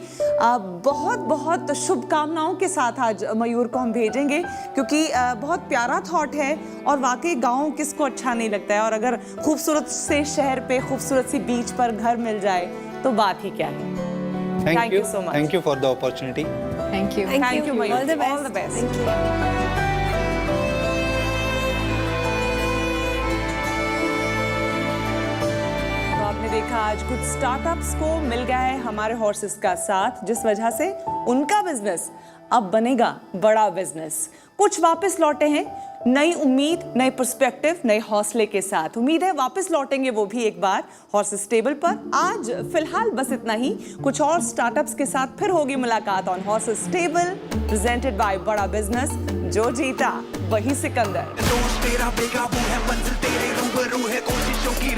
बहुत बहुत शुभकामनाओं के साथ आज मयूर को हम भेजेंगे, क्योंकि बहुत प्यारा थॉट है और वाकई गाँव किसको अच्छा नहीं लगता है, और अगर खूबसूरत से शहर पे खूबसूरत सी बीच पर घर मिल जाए तो बात ही क्या है। Thank you so much. Thank you for the opportunity. Thank you. Thank you, Mayur. All the best. All the best. Thank you. तो आपने देखा आज कुछ स्टार्टअप्स को मिल गया है हमारे हॉर्सेस का साथ, जिस वजह से उनका बिजनेस अब बनेगा बड़ा बिजनेस। कुछ वापस लौटे हैं नई उम्मीद, नए पर्सपेक्टिव, नए हौसले के साथ। उम्मीद है वापस लौटेंगे वो भी एक बार हॉर्सेस टेबल पर। आज फिलहाल बस इतना ही, कुछ और स्टार्टअप्स के साथ फिर होगी मुलाकात on horses table, presented by Bada business. जो जीता वही सिकंदर। दोस्त तेरा बेकाबू है, मंजिल तेरे रूबरू है, कोशिशों की